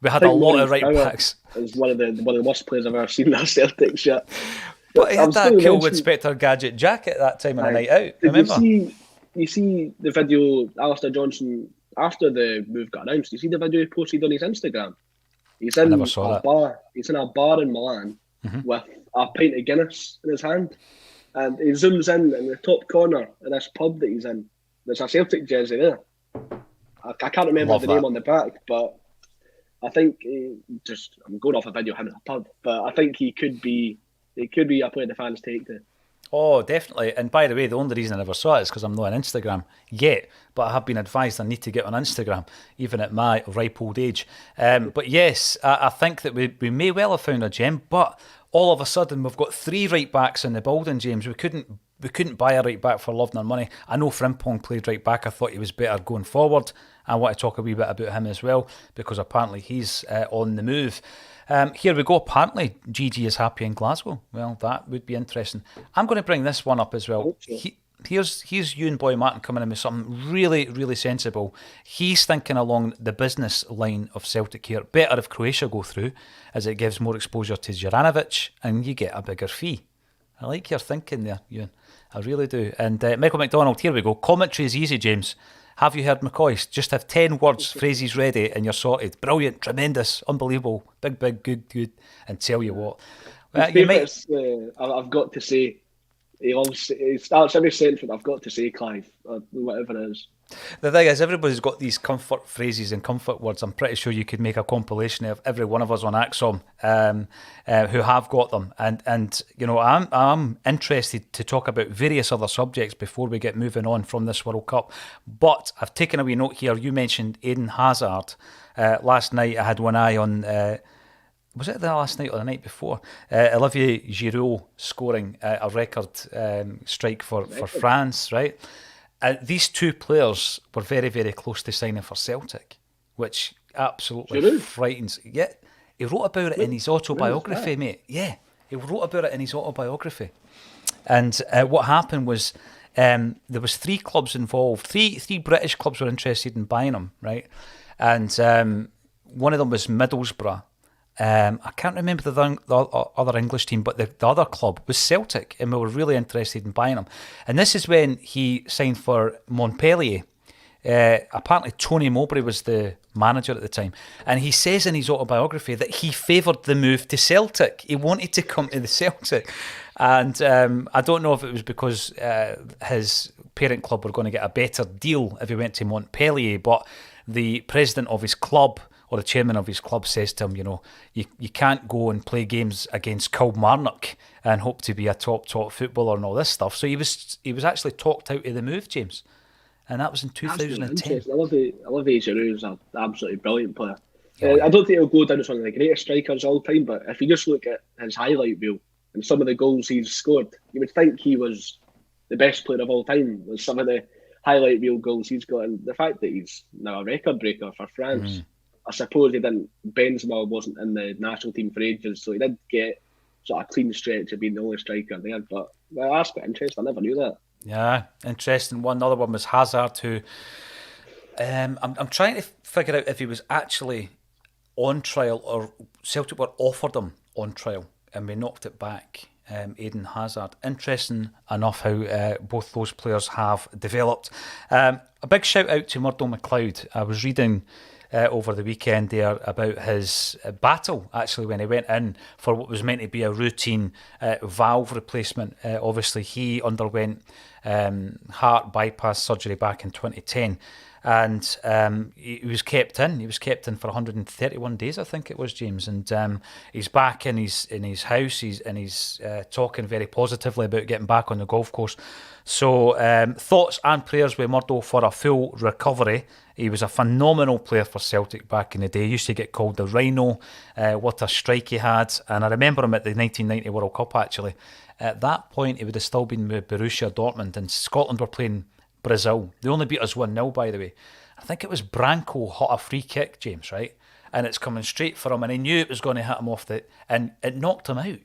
We had a lot of right backs. It was one of the worst players I've ever seen in that Celtic shirt. But he had that cool Inspector Gadget jacket that time on a night out. Remember? You see the video, Alistair Johnston, after the move got announced, you see the video he posted on his Instagram? He's in a bar. He's in a bar in Milan with a pint of Guinness in his hand. And he zooms in the top corner of this pub that he's in. There's a Celtic jersey there. I can't remember the name on the back, but I think I'm going off a video of him in a pub, but I think he could be a player the fans take to. Oh, definitely. And by the way, the only reason I never saw it is because I'm not on Instagram yet, but I have been advised I need to get on Instagram, even at my ripe old age. But yes, I think that we may well have found a gem, but all of a sudden we've got 3 right backs in the building, James. We couldn't buy a right back for love nor money. I know Frimpong played right back. I thought he was better going forward. I want to talk a wee bit about him as well, because apparently he's on the move. Here we go. Apparently GG is happy in Glasgow. Well, that would be interesting. I'm going to bring this one up as well. Here's Ewan Boy Martin coming in with something really, really sensible. He's thinking along the business line of Celtic here. Better if Croatia go through, as it gives more exposure to Juranovic and you get a bigger fee. I like your thinking there, Ewan. I really do. And Michael McDonald, here we go. Commentary is easy, James. Have you heard McCoist? Just have 10 words, phrases ready and you're sorted. Brilliant, tremendous, unbelievable, big, good. And tell you what. I've got to say, he starts every sentence with, I've got to say, Clive, or whatever it is. The thing is, everybody's got these comfort phrases and comfort words. I'm pretty sure you could make a compilation of every one of us on Axom who have got them. And you know, I'm interested to talk about various other subjects before we get moving on from this World Cup. But I've taken a wee note here. You mentioned Eden Hazard. Last night I had one eye on... was it the last night or the night before? Olivier Giroud scoring a record strike for France, right? These two players were very, very close to signing for Celtic, which absolutely frightens. Yeah, he wrote about it in his autobiography, mate. Yeah, he wrote about it in his autobiography. And what happened was there was 3 clubs involved. Three British clubs were interested in buying him, right? And one of them was Middlesbrough. I can't remember the other English team, but the other club was Celtic, and we were really interested in buying him. And this is when he signed for Montpellier. Apparently, Tony Mowbray was the manager at the time, and he says in his autobiography that he favoured the move to Celtic. He wanted to come to the Celtic, and I don't know if it was because his parent club were going to get a better deal if he went to Montpellier, but the president of his club, or the chairman of his club, says to him, you can't go and play games against Kilmarnock and hope to be a top footballer and all this stuff. So he was actually talked out of the move, James. And that was in 2010. I love Giroud. He's an absolutely brilliant player. Oh, yeah. I don't think he'll go down as one of the greatest strikers all time, but if you just look at his highlight reel and some of the goals he's scored, you would think he was the best player of all time with some of the highlight reel goals he's got. And the fact that he's now a record breaker for France, I suppose Benzema wasn't in the national team for ages, so he did get sort of a clean stretch of being the only striker there. But that's quite interesting. I never knew that. Yeah, interesting. One other one was Hazard, who I'm trying to figure out if he was actually on trial or Celtic were offered him on trial and we knocked it back. Eden Hazard. Interesting enough how both those players have developed. A big shout out to Murdo McLeod. I was reading over the weekend there about his battle actually when he went in for what was meant to be a routine valve replacement. Obviously he underwent heart bypass surgery back in 2010 and he was kept in. He was kept in for 131 days, I think it was, James. And he's back in his house. He's talking very positively about getting back on the golf course. So thoughts and prayers with Murdo for a full recovery. He was a phenomenal player for Celtic back in the day. He used to get called the Rhino. What a strike he had. And I remember him at the 1990 World Cup, actually. At that point, he would have still been with Borussia Dortmund, and Scotland were playing Brazil. They only beat us 1-0, by the way. I think it was Branco hot a free kick, James, right? And it's coming straight for him, and he knew it was going to hit him off and it knocked him out.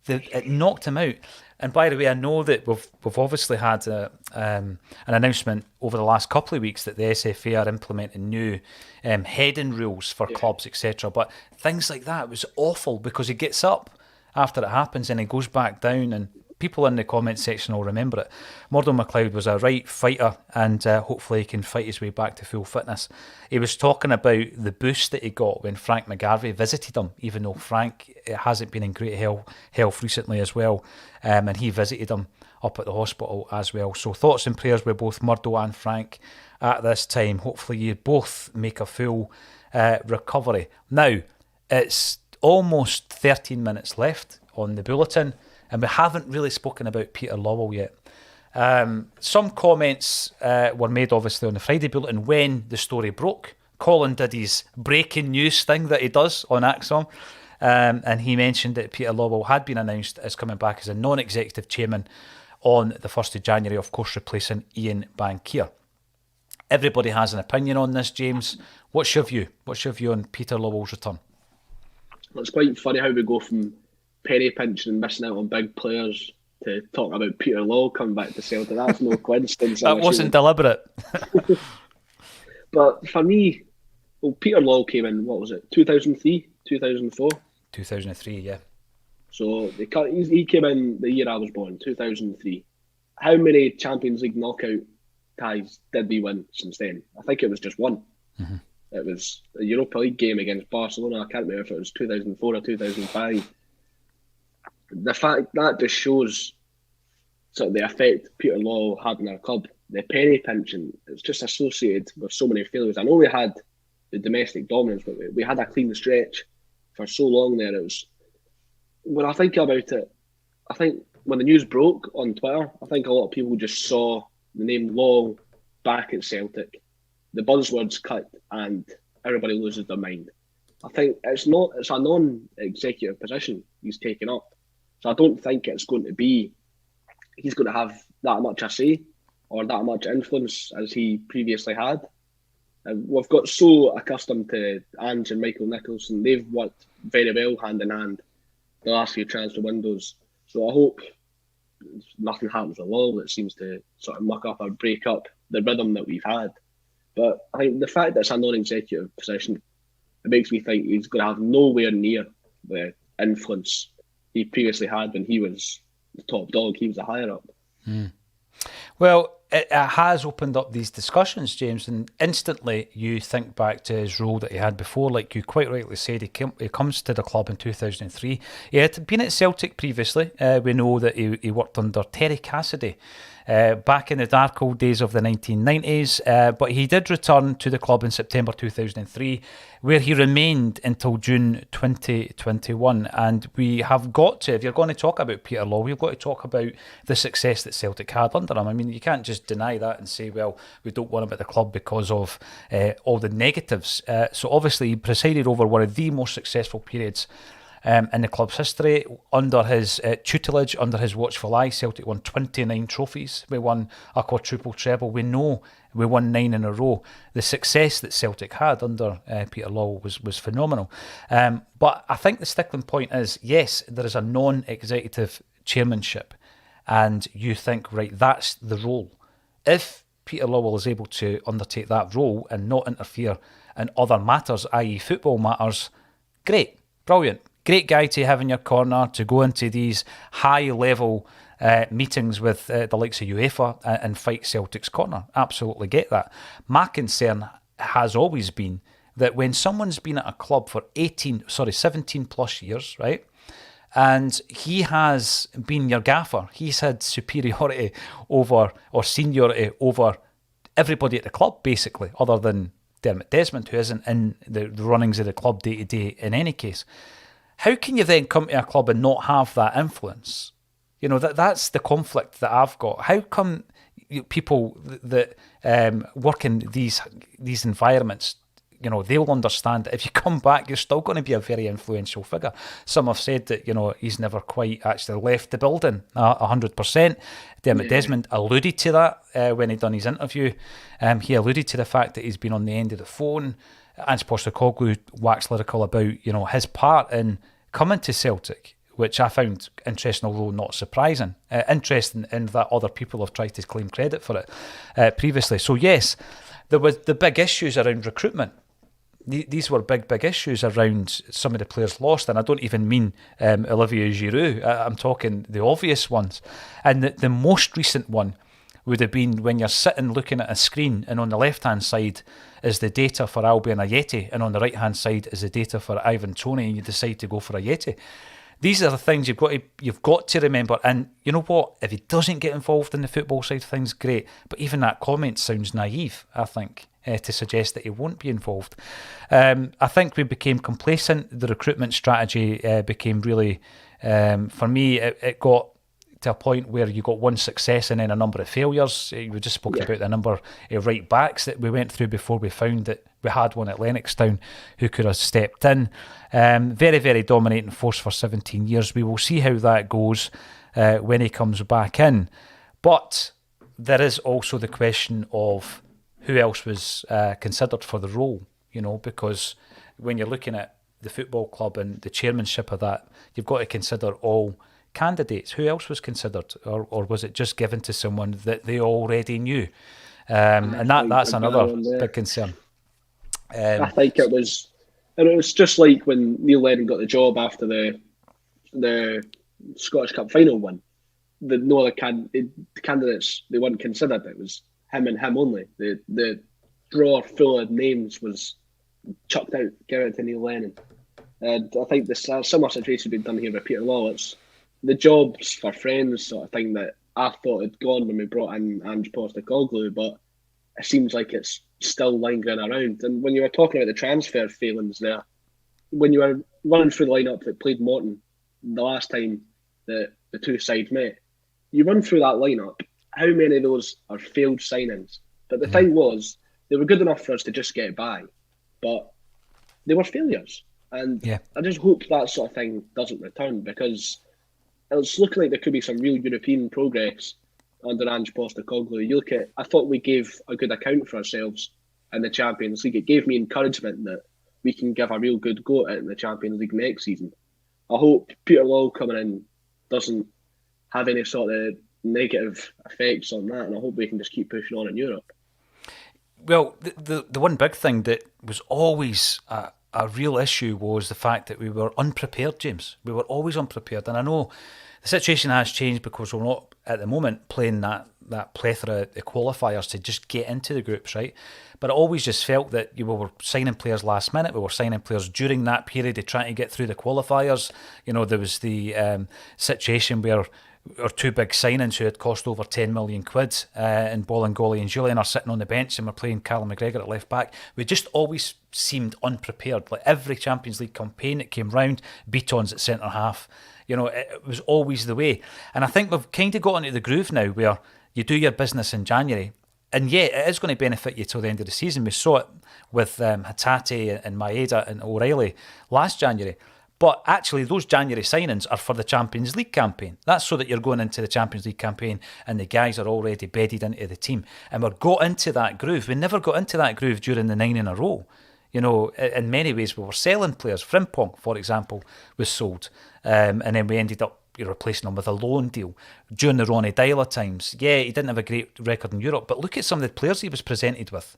It knocked him out. And by the way, I know that we've obviously had an announcement over the last couple of weeks that the SFA are implementing new heading rules for clubs, etc. But things like that, it was awful because he gets up after it happens and he goes back down, and people in the comment section will remember it. Murdo McLeod was a right fighter, and hopefully he can fight his way back to full fitness. He was talking about the boost that he got when Frank McGarvey visited him, even though Frank hasn't been in great health recently as well, and he visited him up at the hospital as well. So thoughts and prayers with both Murdo and Frank at this time. Hopefully you both make a full recovery. Now, it's almost 13 minutes left on the bulletin, and we haven't really spoken about Peter Lawwell yet. Some comments were made obviously on the Friday bulletin when the story broke. Colin did his breaking news thing that he does on Axon, and he mentioned that Peter Lawwell had been announced as coming back as a non-executive chairman on the 1st of January, of course replacing Ian Bankier. Everybody has an opinion on this, James. What's your view? What's your view on Peter Lawwell's return? Well, it's quite funny how we go from penny pinching and missing out on big players to talking about Peter Lawwell coming back to Celtic. That's no coincidence. That wasn't deliberate. But for me, well, Peter Lawwell came in, what was it, 2003, 2004? 2003, yeah. So he came in the year I was born, 2003. How many Champions League knockout ties did we win since then? I think it was just one. Mm-hmm. It was a Europa League game against Barcelona. I can't remember if it was 2004 or 2005. The fact that just shows sort of the effect Peter Lawwell had in our club. The penny pinching, it's just associated with so many failures. I know we had the domestic dominance, but we had a clean stretch for so long there. It was, when I think about it, I think when the news broke on Twitter, I think a lot of people just saw the name Lawwell back at Celtic, the buzzwords cut, and everybody loses their mind. I think it's a non-executive position he's taken up. So I don't think he's going to have that much a say or that much influence as he previously had. We've got so accustomed to Ange and Michael Nicholson. They've worked very well hand in hand the last few transfer windows. So I hope nothing happens with Lawwell that seems to sort of muck up or break up the rhythm that we've had. But I think the fact that it's a non-executive position, it makes me think he's going to have nowhere near the influence he previously had when he was the top dog. He was a higher up. Well, it has opened up these discussions, James, and instantly you think back to his role that he had before. Like you quite rightly said, he comes to the club in 2003. He had been at Celtic previously. We know that he worked under Terry Cassidy back in the dark old days of the 1990s, but he did return to the club in September 2003, where he remained until June 2021. And we have got to, if you're going to talk about Peter Law, we've got to talk about the success that Celtic had under him. I mean, you can't just deny that and say, well, we don't want him at the club because of all the negatives. So obviously he presided over one of the most successful periods in the club's history. Under his tutelage, under his watchful eye, Celtic won 29 trophies. We won a quadruple treble. We know we won 9 in a row. The success that Celtic had under Peter Law was phenomenal. But I think the sticking point is, yes, there is a non-executive chairmanship, and you think, right, that's the role. If Peter Lawwell is able to undertake that role and not interfere in other matters, i.e. football matters, great, brilliant. Great guy to have in your corner to go into these high-level meetings with the likes of UEFA and fight Celtic's corner. Absolutely get that. My concern has always been that when someone's been at a club for 17 plus years, right, and he has been your gaffer, he's had superiority over, or seniority over everybody at the club, basically, other than Dermot Desmond, who isn't in the runnings of the club day to day in any case. How can you then come to a club and not have that influence? You know, that's the conflict that I've got. How come people that work in these environments, you know, they'll understand that if you come back, you're still going to be a very influential figure. Some have said that, you know, he's never quite actually left the building 100%. Dermot Desmond alluded to that when he done his interview. He alluded to the fact that he's been on the end of the phone. Ange Postecoglou waxed lyrical about, you know, his part in coming to Celtic, which I found interesting, although not surprising. Interesting in that other people have tried to claim credit for it previously. So yes, there was the big issues around recruitment. These were big issues around some of the players lost, and I don't even mean Olivier Giroud. I'm talking the obvious ones. And the most recent one would have been when you're sitting looking at a screen, and on the left-hand side is the data for Albion Ajeti, and on the right-hand side is the data for Ivan Toney, and you decide to go for Ajeti. These are the things you've got to remember. And you know what? If he doesn't get involved in the football side of things, great. But even that comment sounds naive, I think, to suggest that he won't be involved. I think we became complacent. The recruitment strategy became really, for me, it got to a point where you got one success and then a number of failures. We just spoke about the number of right backs that we went through before we found that we had one at Lennoxtown who could have stepped in. Very, very dominating force for 17 years. We will see how that goes when he comes back in. But there is also the question of who else was considered for the role, you know, because when you're looking at the football club and the chairmanship of that, you've got to consider all candidates. Who else was considered, or was it just given to someone that they already knew? And that's another big concern. I think it was, and it was just like when Neil Lennon got the job after the Scottish Cup final win. No other candidates, they weren't considered. It was him and him only. The drawer full of names was chucked out, given it to Neil Lennon. And I think this similar situation has been done here with Peter Law. It's the jobs for friends sort of thing that I thought had gone when we brought in Ange Postecoglou, but it seems like it's still lingering around. And when you were talking about the transfer failings there, when you were running through the lineup that played Morton the last time that the two sides met, you run through that lineup, how many of those are failed signings? But the thing was, they were good enough for us to just get by, but they were failures. And I just hope that sort of thing doesn't return, because it's looking like there could be some real European progress under Ange Postecoglou. You look at, I thought we gave a good account for ourselves in the Champions League. It gave me encouragement that we can give a real good go at it in the Champions League next season. I hope Peter Law coming in doesn't have any sort of negative effects on that, and I hope we can just keep pushing on in Europe. Well, the one big thing that was always a real issue was the fact that we were unprepared, James. We were always unprepared. And I know the situation has changed because we're not, at the moment, playing that plethora of qualifiers to just get into the groups, right? But I always just felt that we were signing players last minute. We were signing players during that period of trying to get through the qualifiers. There was the situation where our two big signings who had cost over 10 million quid in Bolingoli and Julian are sitting on the bench and we're playing Callum McGregor at left back. We just always seemed unprepared. Like every Champions League campaign that came round, Beaton's at centre half. It was always the way. And I think we've kind of got into the groove now where you do your business in January. And yeah, it is going to benefit you till the end of the season. We saw it with Hatate and Maeda and O'Reilly last January. But actually, those January signings are for the Champions League campaign. That's so that you're going into the Champions League campaign and the guys are already bedded into the team. And we're got into that groove. We never got into that groove during the 9 in a row. In many ways, we were selling players. Frimpong, for example, was sold. And then we ended up replacing him with a loan deal. During the Ronnie Dyler times, yeah, he didn't have a great record in Europe, but look at some of the players he was presented with.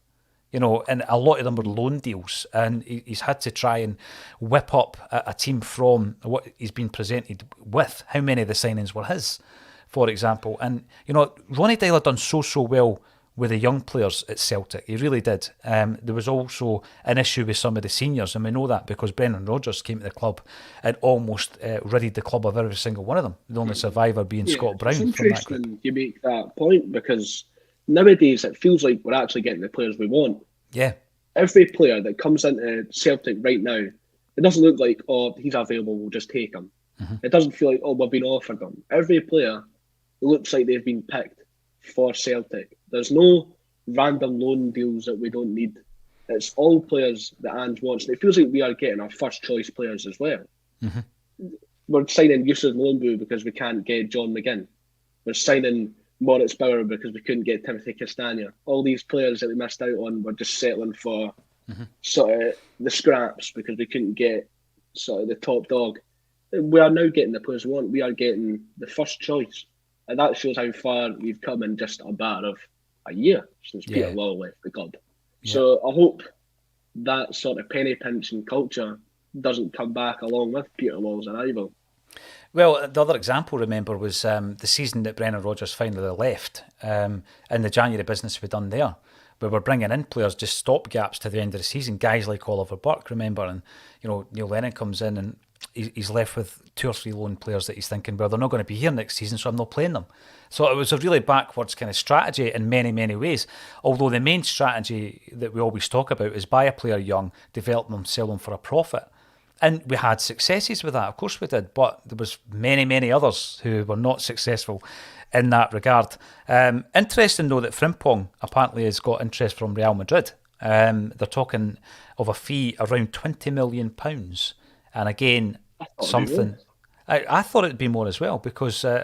And a lot of them were loan deals, and he's had to try and whip up a team from what he's been presented with. How many of the signings were his, for example? And, Ronnie Dyler done so well with the young players at Celtic. He really did. There was also an issue with some of the seniors, and we know that because Brendan Rodgers came to the club and almost ridded the club of every single one of them, the only survivor being Scott Brown. It's interesting you make that point because nowadays, it feels like we're actually getting the players we want. Yeah. Every player that comes into Celtic right now, it doesn't look like, he's available, we'll just take him. Mm-hmm. It doesn't feel like, we've been offered him. Every player looks like they've been picked for Celtic. There's no random loan deals that we don't need. It's all players that Ange wants. And it feels like we are getting our first choice players as well. Mm-hmm. We're signing Yusuf Malumbu because we can't get John McGinn. We're signing Moritz Bauer because we couldn't get Timothy Castagna. All these players that we missed out on were just settling for sort of the scraps because we couldn't get sort of the top dog. We are now getting the players we want. We are getting the first choice. And that shows how far we've come in just a matter of a year since Peter Law left the club. Yeah. So I hope that sort of penny pinching culture doesn't come back along with Peter Law's arrival. Well, the other example, remember, was the season that Brendan Rodgers finally left and the January business we'd done there. We were bringing in players, just stopgaps to the end of the season, guys like Oliver Burke, remember, and Neil Lennon comes in and he's left with 2 or 3 loan players that he's thinking, well, they're not going to be here next season, so I'm not playing them. So it was a really backwards kind of strategy in many, many ways. Although the main strategy that we always talk about is buy a player young, develop them, sell them for a profit. And we had successes with that, of course we did, but there was many, many others who were not successful in that regard. Interesting though that Frimpong apparently has got interest from Real Madrid. They're talking of a fee around £20 million. And again, something... I thought it'd be more as well because, I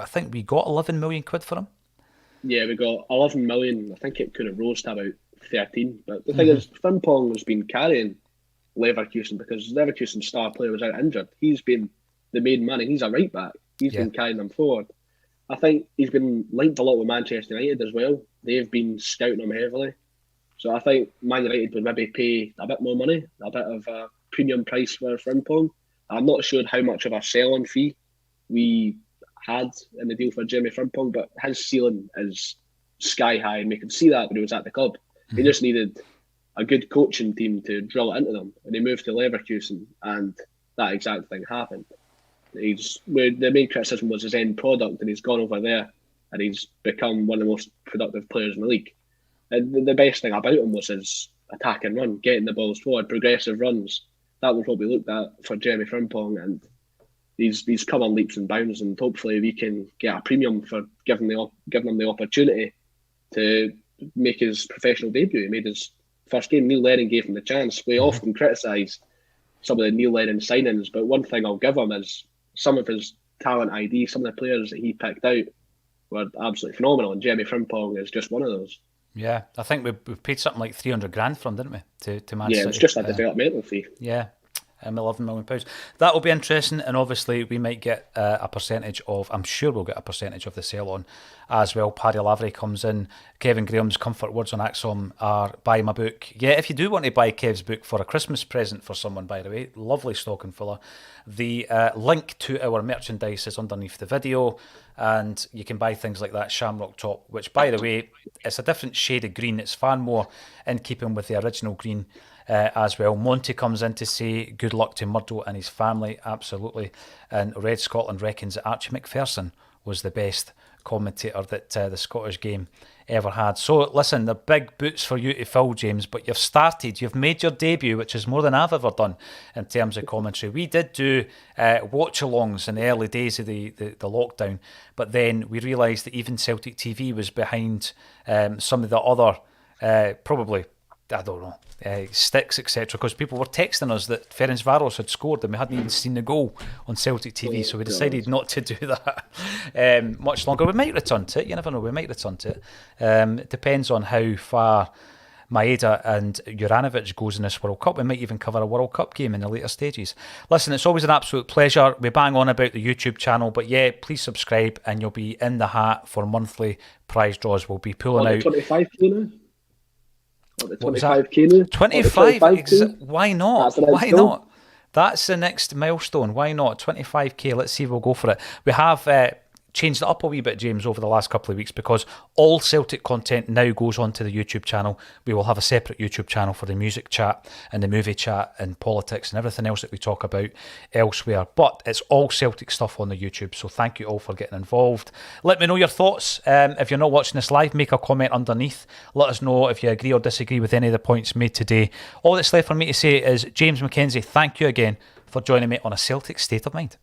think we got 11 million quid for him. Yeah, we got 11 million. I think it could have rose to about 13. But the thing is, Frimpong has been carrying Leverkusen because Leverkusen's star player was out injured. He's been the main man and he's a right back. He's been carrying them forward. I think he's been linked a lot with Manchester United as well. They've been scouting him heavily. So I think Man United would maybe pay a bit more money, a bit of a premium price for Frimpong. I'm not sure how much of a sell-on fee we had in the deal for Jeremy Frimpong, but his ceiling is sky high and we could see that when he was at the club. He just needed a good coaching team to drill it into them. And he moved to Leverkusen and that exact thing happened. The main criticism was his end product and he's gone over there and he's become one of the most productive players in the league. And the best thing about him was his attack and run, getting the balls forward, progressive runs. That was what we looked at for Jeremy Frimpong and he's come on leaps and bounds and hopefully we can get a premium for giving him the opportunity to make his professional debut. He made his first game. Neil Lennon gave him the chance. We often criticise some of the Neil Lennon signings, but one thing I'll give him is some of his talent ID, some of the players that he picked out were absolutely phenomenal, and Jeremy Frimpong is just one of those. Yeah, I think we paid something like 300 grand for him, didn't we? To Man City. Yeah, it was just a developmental fee. Yeah. £11 million. That will be interesting, and obviously we might get a percentage of, I'm sure we'll get a percentage of the sale on as well. Paddy Lavery comes in. Kevin Graham's comfort words on Axom are buy my book. Yeah, if you do want to buy Kev's book for a Christmas present for someone, by the way, lovely stocking filler. The link to our merchandise is underneath the video, and you can buy things like that Shamrock top, which, by the way, it's a different shade of green. It's far more in keeping with the original green as well. Monty comes in to say good luck to Murdo and his family, absolutely. And Red Scotland reckons that Archie McPherson was the best commentator that the Scottish game ever had. So listen, they're big boots for you to fill, James, but you've made your debut, which is more than I've ever done in terms of commentary. We did do watch-alongs in the early days of the lockdown, but then we realised that even Celtic TV was behind some of the other probably, I don't know, sticks, etc., because people were texting us that Ferencvaros had scored and we hadn't even seen the goal on Celtic TV, so we decided not to do that much longer. We might return to it, you never know, we might return to it. It depends on how far Maeda and Juranovic goes in this World Cup. We might even cover a World Cup game in the later stages. Listen, it's always an absolute pleasure. We bang on about the YouTube channel, but yeah, please subscribe and you'll be in the hat for monthly prize draws. We'll be pulling out 25 now. The 25k now. 25? Why not? Why not? That's the next milestone. Why not? 25k. Let's see if we'll go for it. We have changed it up a wee bit, James, over the last couple of weeks, because all Celtic content now goes onto the YouTube channel. We will have a separate YouTube channel for the music chat and the movie chat and politics and everything else that we talk about elsewhere. But it's all Celtic stuff on the YouTube, so thank you all for getting involved. Let me know your thoughts. If you're not watching this live, make a comment underneath. Let us know if you agree or disagree with any of the points made today. All that's left for me to say is, James Mackenzie, thank you again for joining me on A Celtic State of Mind.